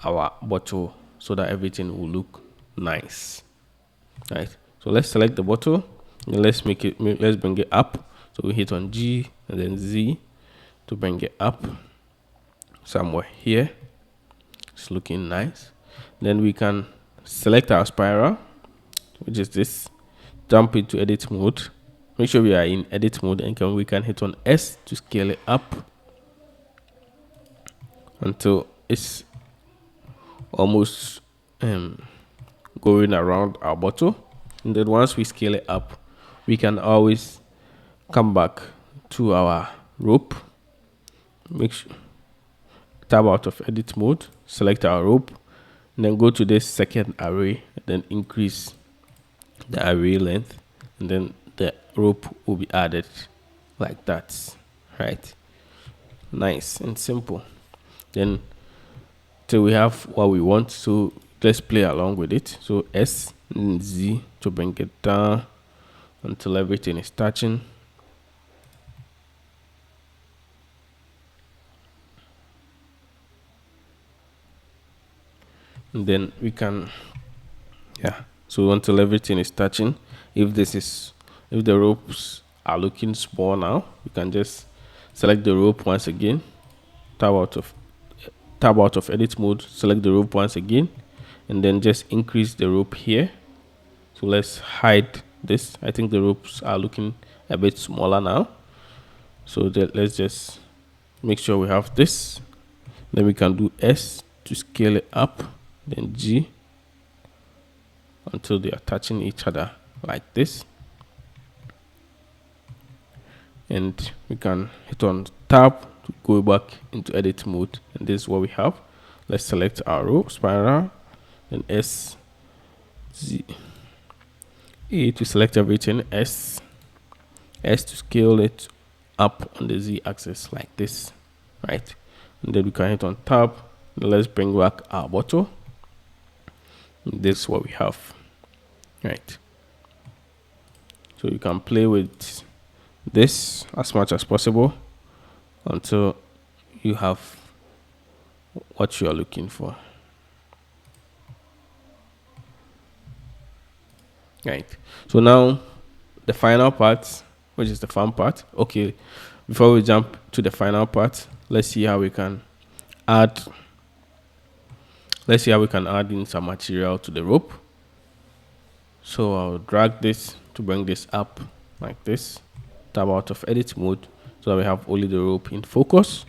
our bottle so that everything will look nice, right? So let's select the bottle and let's bring it up So we hit on G and then Z to bring it up somewhere here. It's looking nice. Then we can select our spiral, which is this, jump into edit mode. Make sure we are in edit mode, and we can hit on S to scale it up until it's almost going around our bottle. And then once we scale it up, we can always come back to our rope. Make sure tab out of edit mode, select our rope, and then go to this second array, and then increase the array length, and then the rope will be added like that, right? Nice and simple. Then till we have what we want, so let's play along with it. So S and Z to bring it down until everything is touching. And then we can, so until everything is touching. If the ropes are looking small now, you can just select the rope once again, tab out of edit mode, select the rope once again, and then just increase the rope here. So let's hide this. I think the ropes are looking a bit smaller now, so let's just make sure we have this. Then we can do S to scale it up, then G until they are touching each other like this. And we can hit on tab to go back into edit mode, and this is what we have. Let's select our rope spiral, then S, Z, A to select everything, S to scale it up on the Z axis like this, right? And then we can hit on tab. Let's bring back our bottle. This is what we have, right? So you can play with this as much as possible until you have what you are looking for, right? So now the final part, which is the fun part. Okay, before we jump to the final part, let's see how we can add in some material to the rope. So I'll drag this to bring this up like this, tab out of edit mode, so that we have only the rope in focus.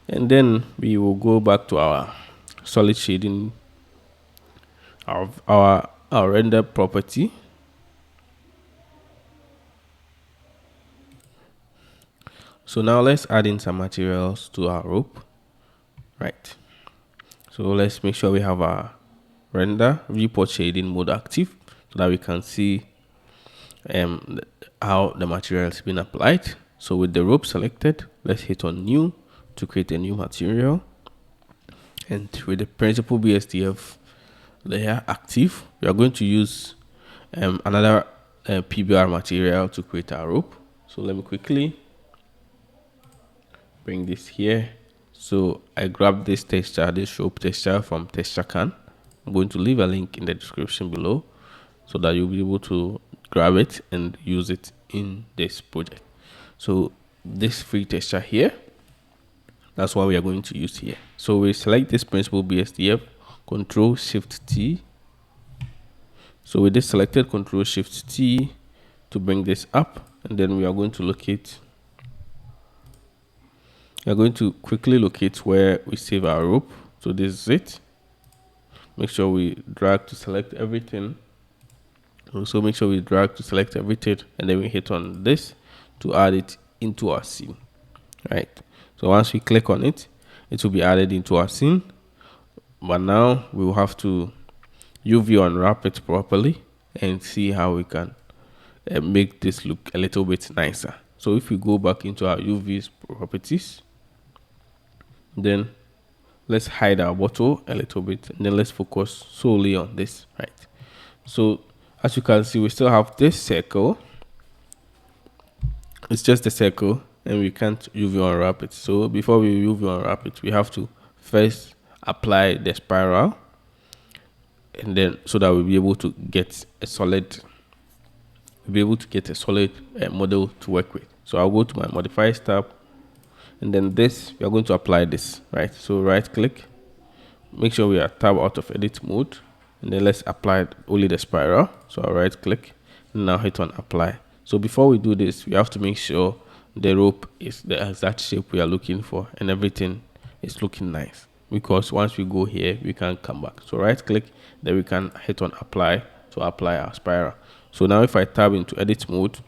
And then we will go back to our solid shading, our render property. So now let's add in some materials to our rope, right? So let's make sure we have our render viewport shading mode active, so that we can see how the material has been applied. So with the rope selected, let's hit on new to create a new material. And with the principal BSDF layer active, we are going to use another PBR material to create our rope. So let me quickly bring this here. So I grabbed this texture, this rope texture from texture can. I'm going to leave a link in the description below, so that you'll be able to grab it and use it in this project. So this free texture here, that's what we are going to use here. So we select this principal BSDF, Control Shift T. So with this selected, Control Shift T to bring this up, and then we are going to locate. We are going to quickly locate where we save our rope. So this is it. Make sure we drag to select everything. Also make sure we drag to select everything, and then we hit on this to add it into our scene, right? So once we click on it, it will be added into our scene. But now we will have to UV unwrap it properly and see how we can make this look a little bit nicer. So if we go back into our UV properties, then let's hide our bottle a little bit, and then let's focus solely on this, right? So as you can see, we still have this circle. It's just a circle, and we can't UV unwrap it. So before we UV unwrap it, we have to first apply the spiral, and then so that we'll be able to get a solid we'll be able to get a solid model to work with. So I'll go to my modifiers tab, and then this, we are going to apply this, right? So right click, make sure we are tab out of edit mode, and then let's apply only the spiral. So I'll right click and now hit on apply. So before we do this, we have to make sure the rope is the exact shape we are looking for and everything is looking nice, because once we go here we can come back. So right click, then we can hit on apply to apply our spiral. So now if I tab into edit mode,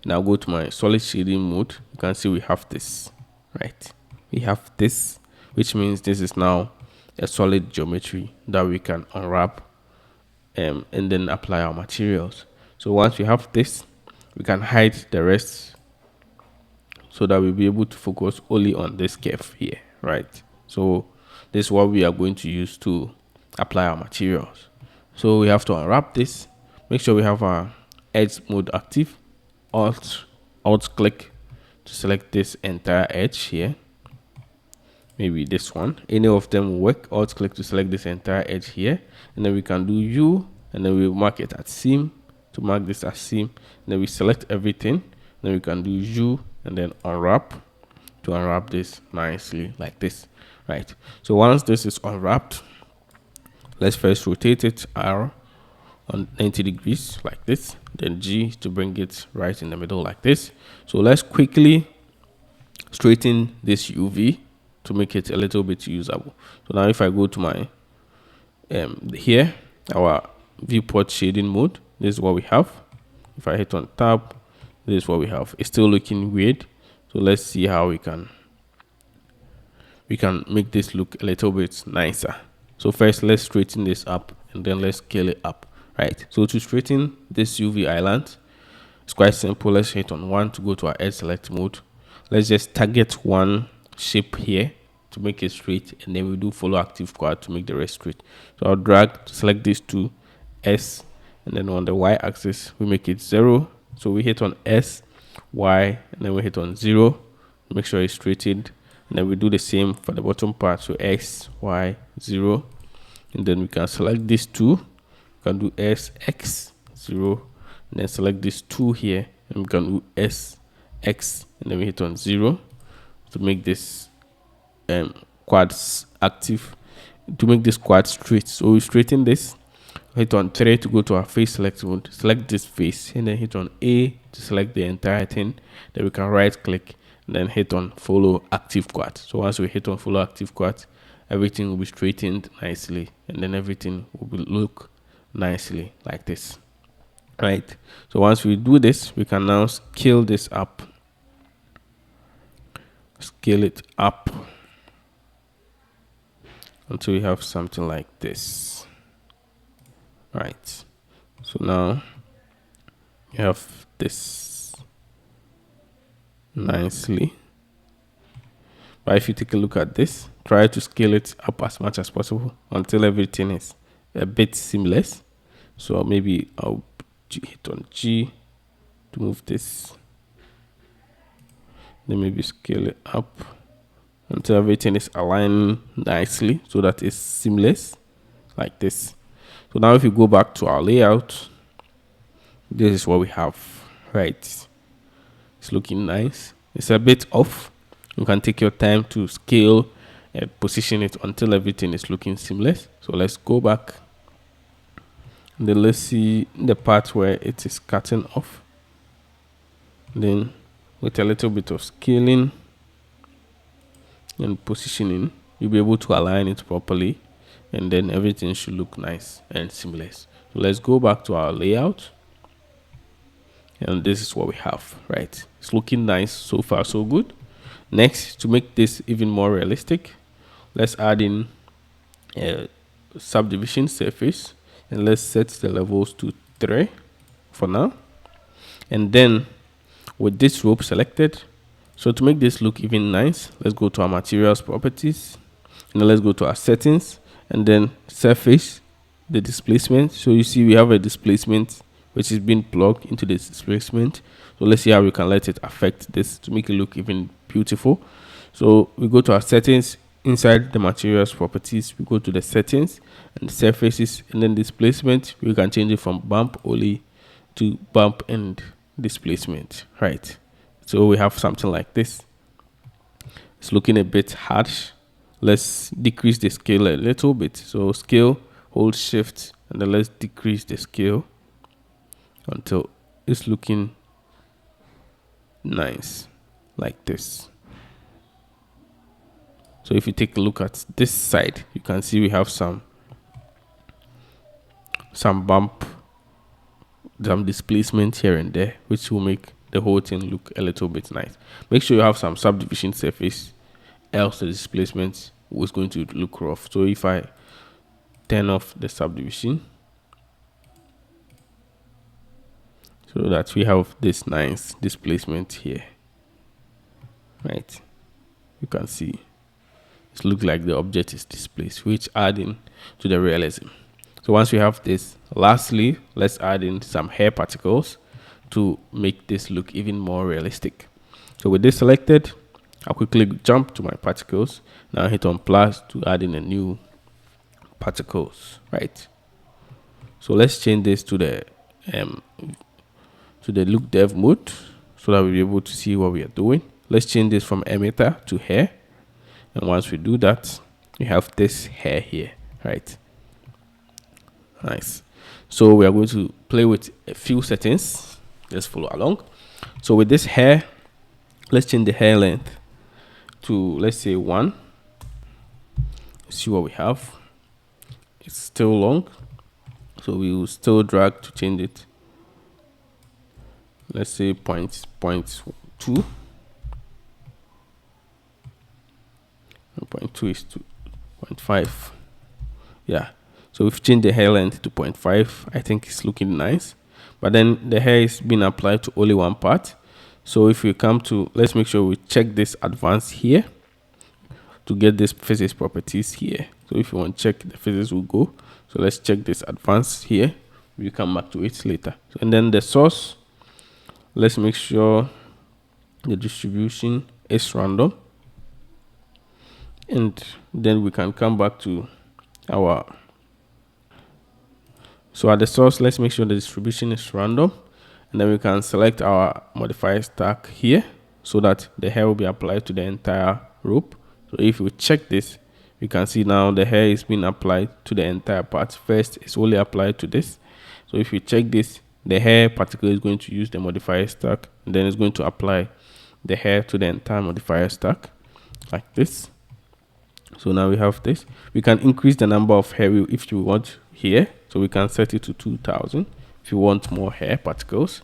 now go to my solid shading mode, you can see we have this, right? We have this, which means this is now a solid geometry that we can unwrap and then apply our materials. So once we have this, we can hide the rest so that we'll be able to focus only on this curve here, right? So this is what we are going to use to apply our materials. So we have to unwrap this, make sure we have our edge mode active, alt click to select this entire edge here, maybe this one, any of them will work. Alt click to select this entire edge here, and then we can do U, and then we mark it at seam to mark this as seam, and then we select everything, then we can do U and then unwrap to unwrap this nicely like this, right? So once this is unwrapped, let's first rotate it R on 90 degrees like this, then G to bring it right in the middle like this. So let's quickly straighten this UV to make it a little bit usable. So now if I go to my here, our viewport shading mode, this is what we have. If I hit on tab, this is what we have. It's still looking weird, so let's see how we can make this look a little bit nicer. So first, let's straighten this up, and then let's scale it up, right? So to straighten this UV island, it's quite simple. Let's hit on 1 to go to our edge select mode. Let's just target one shape here to make it straight, and then we do follow active quad to make the rest straight. So I'll drag to select these two, S, and then on the Y axis we make it 0. So we hit on S, Y, and then we hit on 0, make sure it's straightened, and then we do the same for the bottom part. So X, Y, 0, and then we can select these two, we can do S, X, 0, and then select these two here, and we can do S, X, and then we hit on 0 to make this quads active, to make this quad straight. So we straighten this, hit on 3 to go to our face select mode, select this face, and then hit on A to select the entire thing. Then we can right click and then hit on follow active quad. So once we hit on follow active quad, everything will be straightened nicely, and then everything will look nicely like this, right? So once we do this, we can now scale this up, scale it up until we have something like this, right? So now you have this nicely, but if you take a look at this, try to scale it up as much as possible until everything is a bit seamless. So maybe I'll hit on G to move this, then maybe scale it up until everything is aligned nicely so that it's seamless like this. So now if you go back to our layout, this is what we have, right? It's looking nice. It's a bit off. You can take your time to scale and position it until everything is looking seamless. So let's go back, and then let's see the part where it is cutting off. Then with a little bit of scaling and positioning, you'll be able to align it properly, and then everything should look nice and seamless. So let's go back to our layout, and this is what we have, right? It's looking nice so far, so good. Next, to make this even more realistic, let's add in a subdivision surface, and let's set the levels to 3 for now. And then with this rope selected, so to make this look even nice, let's go to our materials properties, and then let's go to our settings, and then surface, the displacement. So you see we have a displacement which is being plugged into this displacement. So let's see how we can let it affect this to make it look even beautiful. So we go to our settings, inside the materials properties, we go to the settings and the surfaces, and then displacement, we can change it from bump only to bump and displacement, right? So we have something like this. It's looking a bit harsh. Let's decrease the scale a little bit. So scale, hold shift, and then let's decrease the scale until it's looking nice like this. So if you take a look at this side, you can see we have some bump, some displacement here and there, which will make the whole thing look a little bit nice. Make sure you have some subdivision surface, else the displacement was going to look rough. So if I turn off the subdivision, so that we have this nice displacement here, right? You can see it looks like the object is displaced, which adding to the realism. So once we have this, lastly, let's add in some hair particles to make this look even more realistic. So with this selected, I'll quickly jump to my particles. Now hit on plus to add in a new particles, right? So let's change this to the look dev mode so that we'll be able to see what we are doing. Let's change this from emitter to hair. And once we do that, we have this hair here, right? Nice. So we are going to play with a few settings. Let's follow along. So with this hair, let's change the hair length to, let's say, 1. See what we have. It's still long, so we will still drag to change it. Let's say 0.2. 0.2 is 2.5. Yeah. So we've changed the hair length to 0.5. I think it's looking nice. But then the hair is being applied to only one part. So if we come to, let's make sure we check this advanced here to get this physics properties here. So if you want to check the physics, will go. So let's check this advanced here. We'll come back to it later. And then the source, let's make sure the distribution is random. And then we can come back to our, so at the source, let's make sure the distribution is random. And then we can select our modifier stack here so that the hair will be applied to the entire rope. So if we check this, we can see now the hair is being applied to the entire part. First, it's only applied to this. So if we check this, the hair particle is going to use the modifier stack, and then it's going to apply the hair to the entire modifier stack like this. So now we have this. We can increase the number of hair if you want here. So we can set it to 2000 if you want more hair particles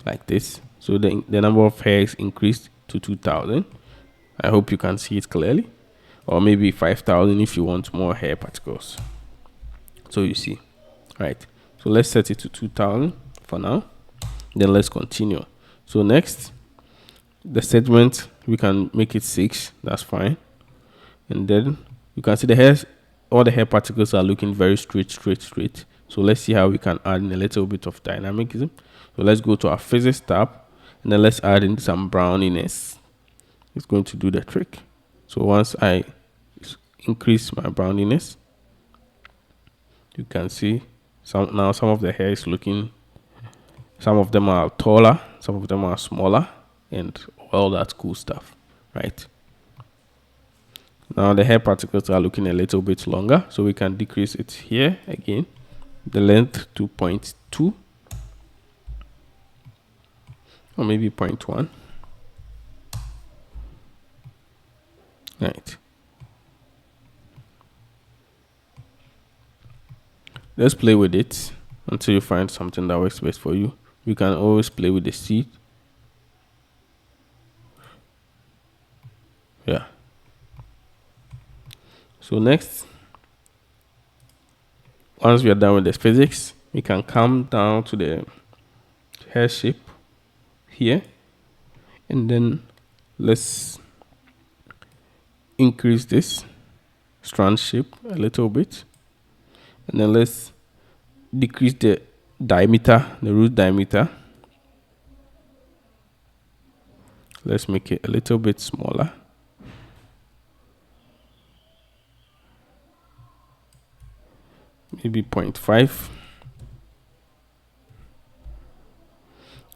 like this. So the number of hair is increased to 2000. I hope you can see it clearly. Or maybe 5000 if you want more hair particles. So you see, right? So let's set it to 2000 for now. Then let's continue. So next, the segment, we can make it 6. That's fine. And then you can see the hairs, all the hair particles are looking very straight. So let's see how we can add in a little bit of dynamicism. So let's go to our physics tab, and then let's add in some browniness. It's going to do the trick. So once I increase my browniness, you can see some of the hair is looking, some of them are taller, some of them are smaller, and all that cool stuff, right? Now the hair particles are looking a little bit longer, so we can decrease it here again, the length to 0.2 or maybe 0.1. Right. Let's play with it until you find something that works best for you. You can always play with the seed. Yeah. So next, once we are done with the physics, we can come down to the hair shape here, and then let's increase this strand shape a little bit, and then let's decrease the diameter, the root diameter. Let's make it a little bit smaller. Maybe 0.5.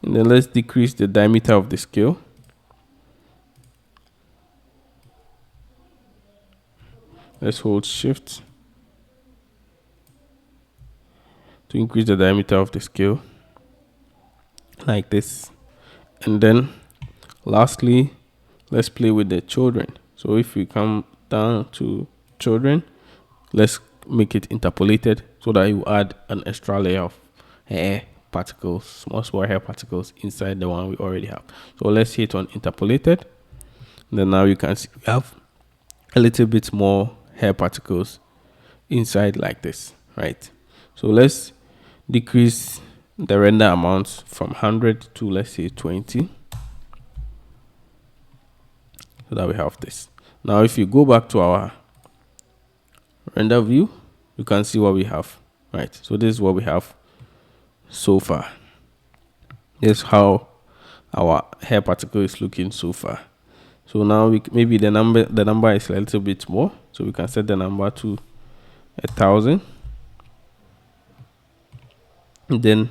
And then let's decrease the diameter of the scale. Let's hold shift to increase the diameter of the scale like this. And then lastly, let's play with the children. So if we come down to children, let's make it interpolated so that you add an extra layer of hair particles, small hair particles inside the one we already have. So let's hit on interpolated. Then now you can see we have a little bit more hair particles inside like this, right? So let's decrease the render amount from 100 to, let's say, 20, so that we have this. Now if you go back to our render view, you can see what we have, right? So this is what we have so far. This is how our hair particle is looking so far. So now maybe the number is a little bit more, so we can set the number to 1,000. And then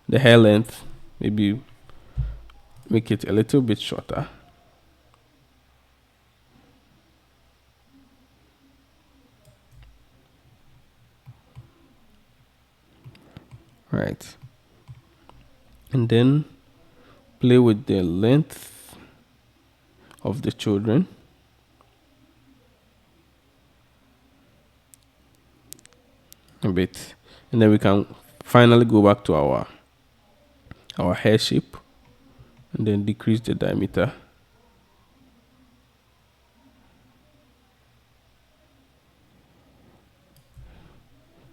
the hair length, maybe make it a little bit shorter. Right. And then play with the length of the children. A bit. And then we can finally go back to our hair shape and then decrease the diameter.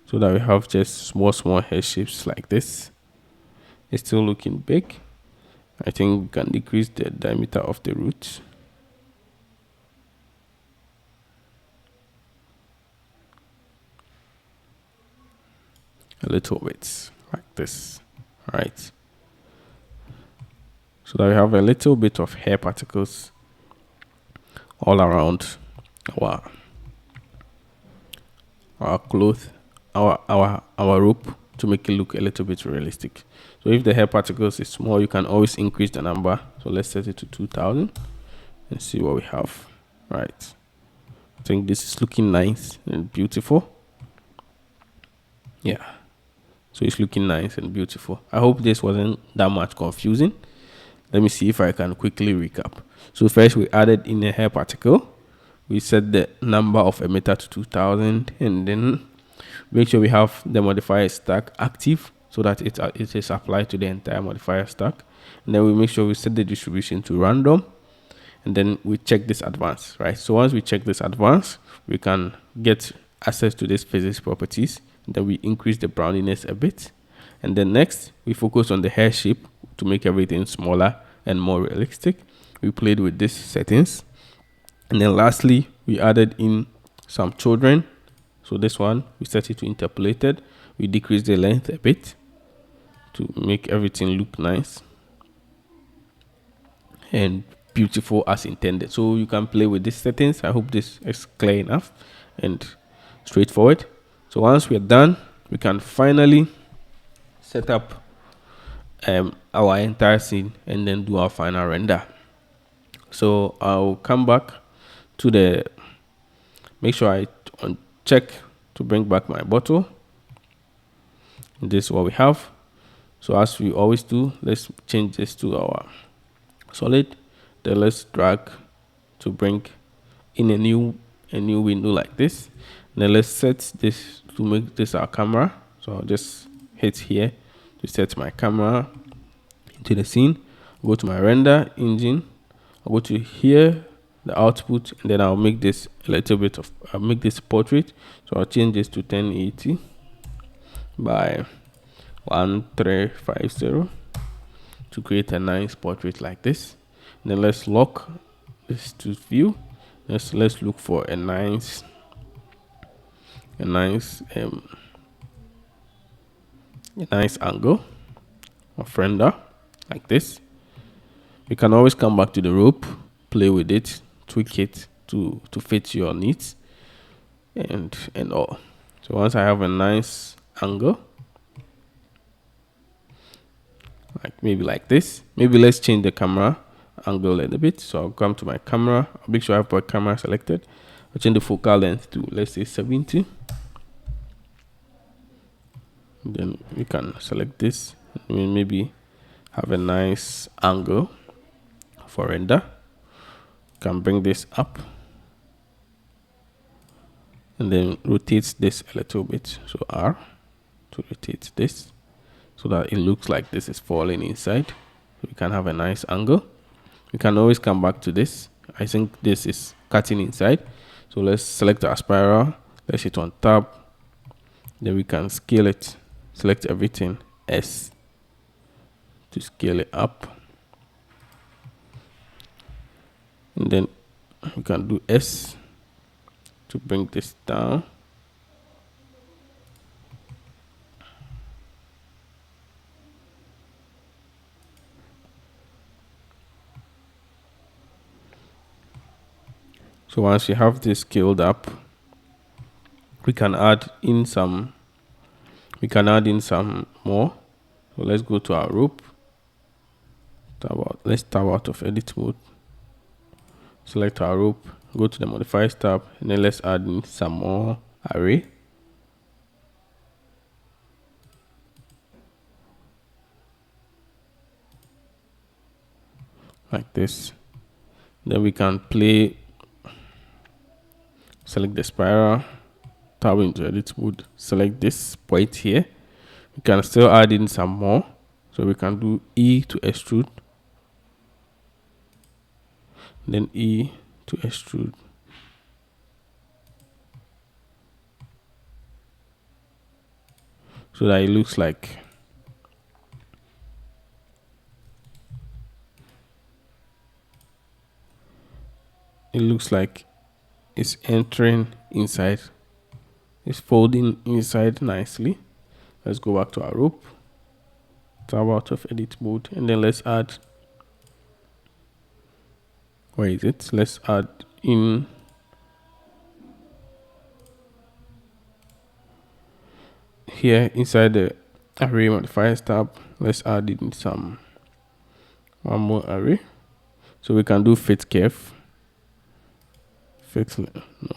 So that we have just small hair shapes like this. It's still looking big. I think we can decrease the diameter of the roots. A little bit like this, right? So that we have a little bit of hair particles all around our cloth, our rope, to make it look a little bit realistic. So if the hair particles is small, you can always increase the number. So let's set it to 2,000 and see what we have, right? I think this is looking nice and beautiful. Yeah, so it's looking nice and beautiful. I hope this wasn't that much confusing. Let me see if I can quickly recap. So first we added in a hair particle. We set the number of emitter to 2,000, and then make sure we have the modifier stack active so that it is applied to the entire modifier stack. And then we make sure we set the distribution to random, and then we check this advance, right? So once we check this advance, we can get access to these physics properties. Then we increase the browniness a bit, and then next we focus on the hair shape to make everything smaller and more realistic. We played with these settings, and then lastly we added in some children. So this one we set it to interpolated. We decrease the length a bit to make everything look nice and beautiful as intended. So you can play with these settings. I hope this is clear enough and straightforward. So once we're done, we can finally set up our entire scene and then do our final render. So I'll come back to the, make sure I check to bring back my bottle. And this is what we have. So as we always do, let's change this to our solid. Then let's drag to bring in a new window like this. Then let's set this to make this our camera. So I'll just hit here to set my camera into the scene. Go to my render engine. I'll go to here, the output, and then I'll make this a little bit of, I'll make this portrait. So I'll change this to 1080 by 1350 to create a nice portrait like this. And then let's lock this to view. Let's look for a nice angle of render like this. You can always come back to the rope, play with it, tweak it to fit your needs and all. So once I have a nice angle, like maybe like this. Maybe let's change the camera angle a little bit. So I'll come to my camera. I'll make sure I have my camera selected. I'll change the focal length to, let's say, 70. Then we can select this. Maybe have a nice angle for render. Can bring this up and then rotate this a little bit. So R to rotate this so that it looks like this is falling inside. We can have a nice angle. We can always come back to this. I think this is cutting inside. So let's select our spiral. Let's hit on tab. Then we can scale it. Select everything S to scale it up. And then we can do S to bring this down. So once you have this scaled up, we can add in some more. So let's go to our rope. Let's tab out of edit mode. Select our rope, go to the modifiers tab, and then let's add in some more array. Like this. Then we can select the spiral, tab into edit mode, select this point here. We can still add in some more. So we can do E to extrude. Then E to extrude. So that it looks like it's entering inside. It's folding inside nicely. Let's go back to our rope. Tab out of edit mode, and then let's add. Where is it? Let's add in here inside the array modifiers tab. Let's add in one more array. So we can do fit curve.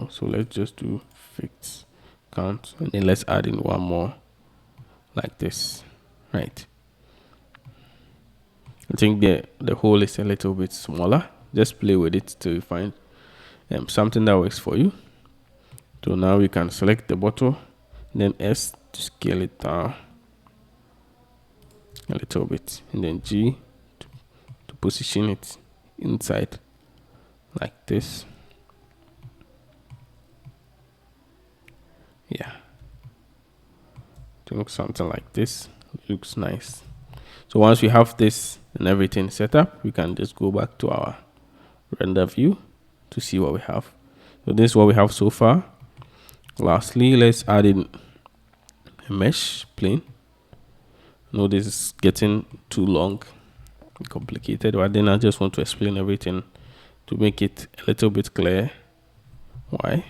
So let's just do fit count, and then let's add in one more like this, right? I think the hole is a little bit smaller. Just play with it till you find something that works for you. So now we can select the bottle, then S to scale it down a little bit, and then G to position it inside like this. Yeah, to look something like this. It looks nice. So once we have this and everything set up, we can just go back to our render view to see what we have. So this is what we have so far. Lastly, let's add in a mesh plane. No, this is getting too long and complicated, but then I just want to explain everything to make it a little bit clear. Why?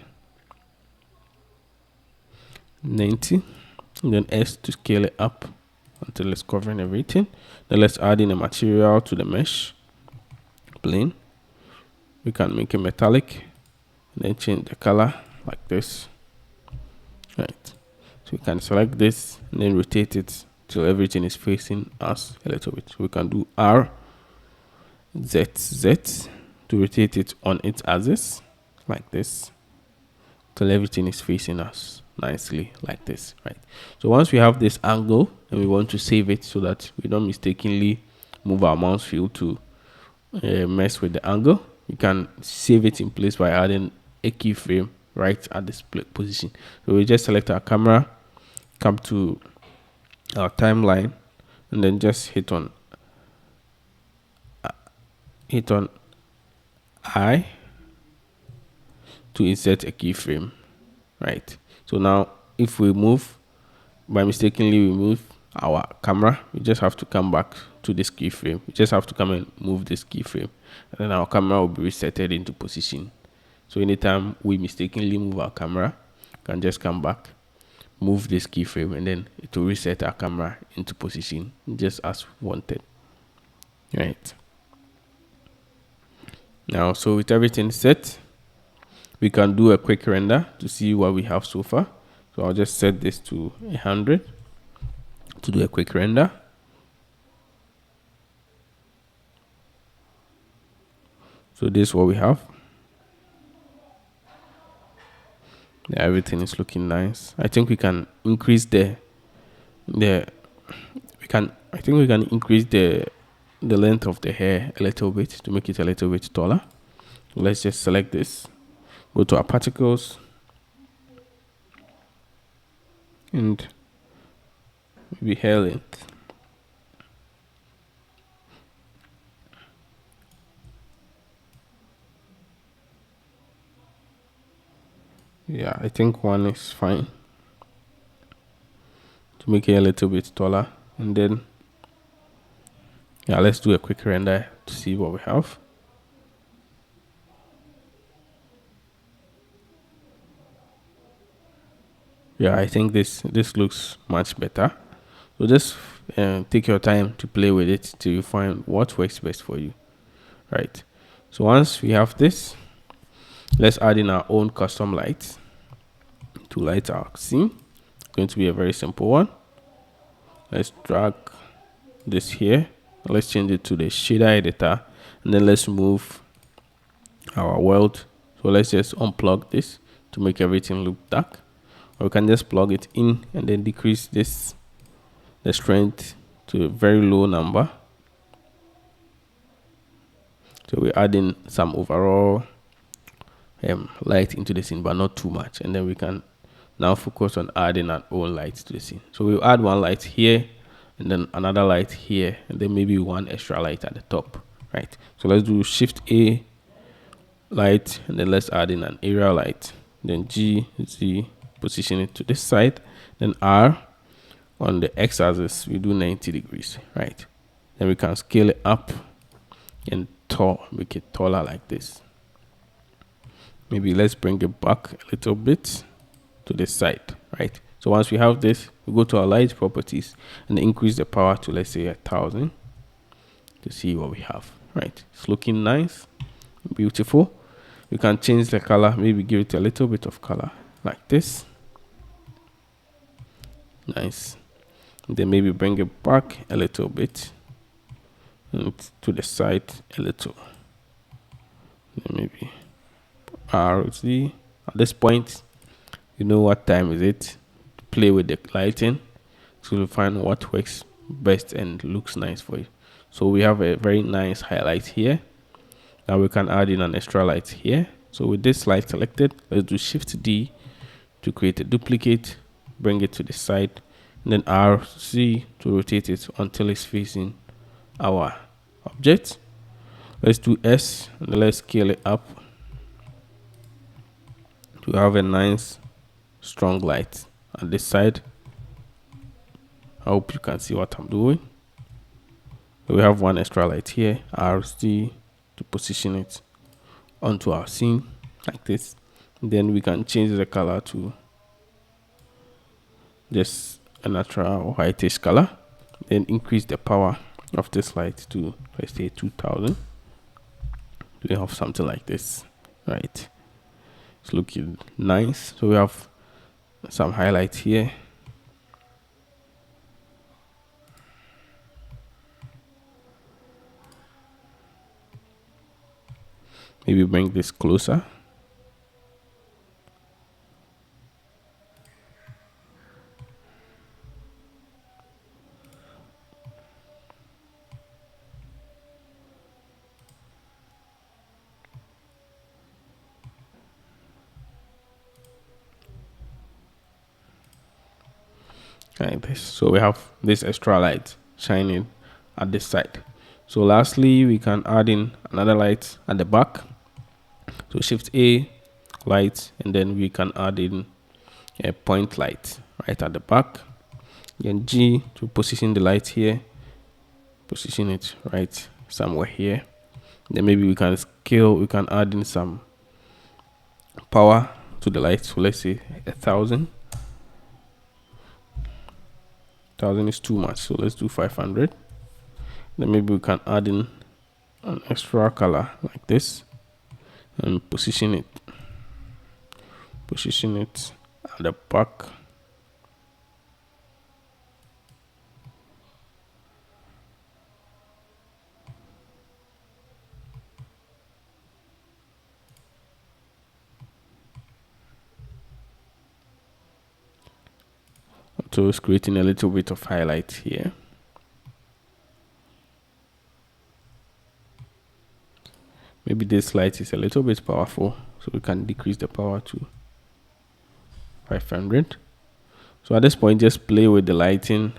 90, and then S to scale it up until it's covering everything. Then let's add in a material to the mesh plane. We can make it metallic and then change the color like this, right? So we can select this and then rotate it till everything is facing us a little bit. So we can do R Z Z to rotate it on its axis like this till everything is facing us nicely like this, right? So once we have this angle and we want to save it so that we don't mistakenly move our mouse wheel to mess with the angle, you can save it in place by adding a keyframe right at this position. So we just select our camera, come to our timeline, and then just hit on I to insert a keyframe, right? So now if we mistakenly move our camera, we just have to come back to this keyframe. We just have to come and move this keyframe, and then our camera will be resetted into position. So anytime we mistakenly move our camera, we can just come back. move this keyframe, and then it will reset our camera into position just as wanted. Right. Now, so with everything set, we can do a quick render to see what we have so far. So I'll just set this to 100 to do a quick render. So this is what we have. Yeah, everything is looking nice. I think we can increase I think we can increase the length of the hair a little bit to make it a little bit taller. So let's just select this, go to our particles, and maybe hair length. Yeah, I think 1 is fine to make it a little bit taller. And then, yeah, let's do a quick render to see what we have. Yeah, I think this looks much better. So just take your time to play with it till you find what works best for you. Right. So once we have this, let's add in our own custom lights to light our scene. It's going to be a very simple one. Let's drag this here. Let's change it to the shader editor, and then let's move our world. So let's just unplug this to make everything look dark. Or we can just plug it in and then decrease the strength to a very low number. So we're adding some overall light into the scene, but not too much. And then we can now focus on adding our own lights to the scene. So we'll add one light here, and then another light here, and then maybe one extra light at the top. Right. So let's do Shift A light, and then let's add in an area light. Then G, Z, position it to this side. Then R, on the x-axis, we do 90 degrees. Right. Then we can scale it up and make it taller like this. Maybe let's bring it back a little bit to the side. Right. So once we have this, we go to our light properties and increase the power to, let's say, 1000 to see what we have. Right. It's looking nice, beautiful. We can change the color, maybe give it a little bit of color like this. Nice. And then maybe bring it back a little bit and to the side a little. Then maybe RZ. At this point, you know what time is it. Play with the lighting to find what works best and looks nice for you. So we have a very nice highlight here. Now we can add in an extra light here. So with this light selected, let's do Shift D to create a duplicate, bring it to the side, and then RC to rotate it until it's facing our object. Let's do S, and then let's scale it up to have a nice strong light at this side. I hope you can see what I'm doing. We have one extra light here, RC, to position it onto our scene like this. And then we can change the color to just a natural whitish color. Then increase the power of this light to, let's say, 2000. We have something like this. Right. It's looking nice. So we have some highlights here. Maybe bring this closer. Like this. So we have this extra light shining at this side. So lastly, we can add in another light at the back. So Shift A, light, and then we can add in a point light right at the back. Then G to position the light here, position it right somewhere here. Then maybe we can scale, we can add in some power to the light. So let's say 1000. 1000 is too much, so let's do 500. Then maybe we can add in an extra color like this and position it at the back. So it's creating a little bit of highlight here. Maybe this light is a little bit powerful, so we can decrease the power to 500. So at this point, just play with the lighting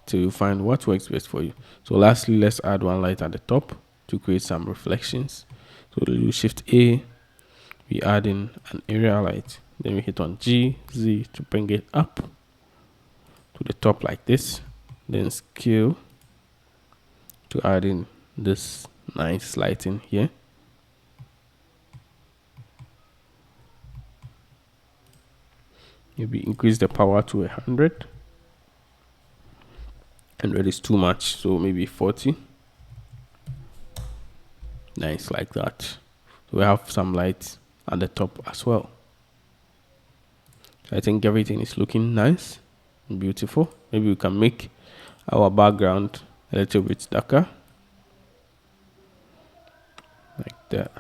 till you find what works best for you. So lastly, let's add one light at the top to create some reflections. So we'll do Shift A, we add in an area light, then we hit on G, Z to bring it up to the top like this, then scale to add in this nice lighting here. Maybe increase the power to 100. 100 is too much, so maybe 40. Nice, like that. So we have some lights at the top as well. So I think everything is looking nice and beautiful. Maybe we can make our background a little bit darker, like that.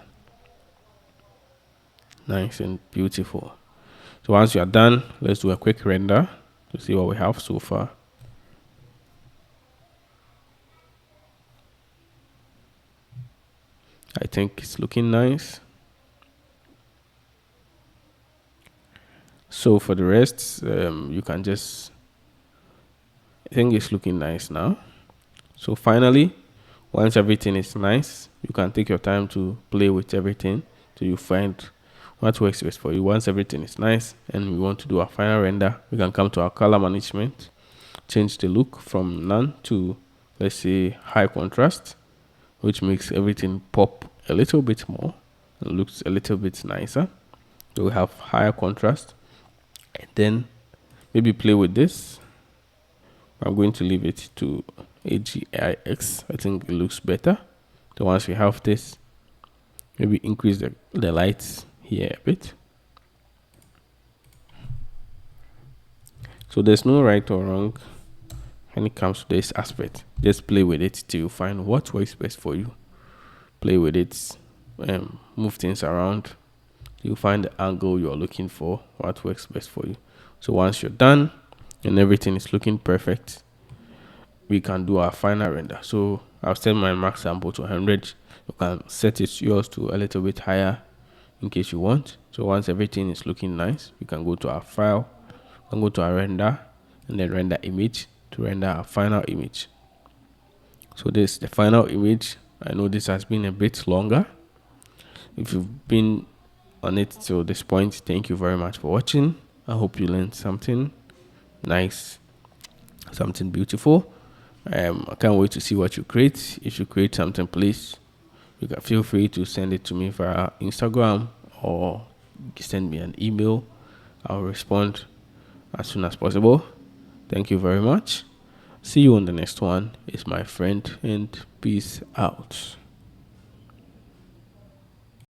Nice and beautiful. So once you are done, let's do a quick render to see what we have so far. I think it's looking nice. So for the rest, you can just, I think it's looking nice now. So finally, once everything is nice, you can take your time to play with everything till you find what works best for you. Once everything is nice and we want to do our final render, we can come to our color management, change the look from none to, let's say, high contrast, which makes everything pop a little bit more and looks a little bit nicer. So we have higher contrast, and then maybe play with this. I'm going to leave it to AGIX. I think it looks better. So once we have this, maybe increase the lights here a bit. So there's no right or wrong when it comes to this aspect. Just play with it till you find what works best for you. Play with it, move things around. You find the angle you're looking for, what works best for you. So once you're done and everything is looking perfect, we can do our final render. So I'll set my max sample to 100. You can set it yours to a little bit higher in case you want. So once everything is looking nice, we can go to our file, we can go to our render, and then render image to render our final image. So this is the final image. I know this has been a bit longer. If you've been on it till this point, thank you very much for watching. I hope you learned something nice, something beautiful. I can't wait to see what you create. If you create something, please, you can feel free to send it to me via Instagram or send me an email. I'll respond as soon as possible. Thank you very much. See you on the next one. It's my friend, and peace out.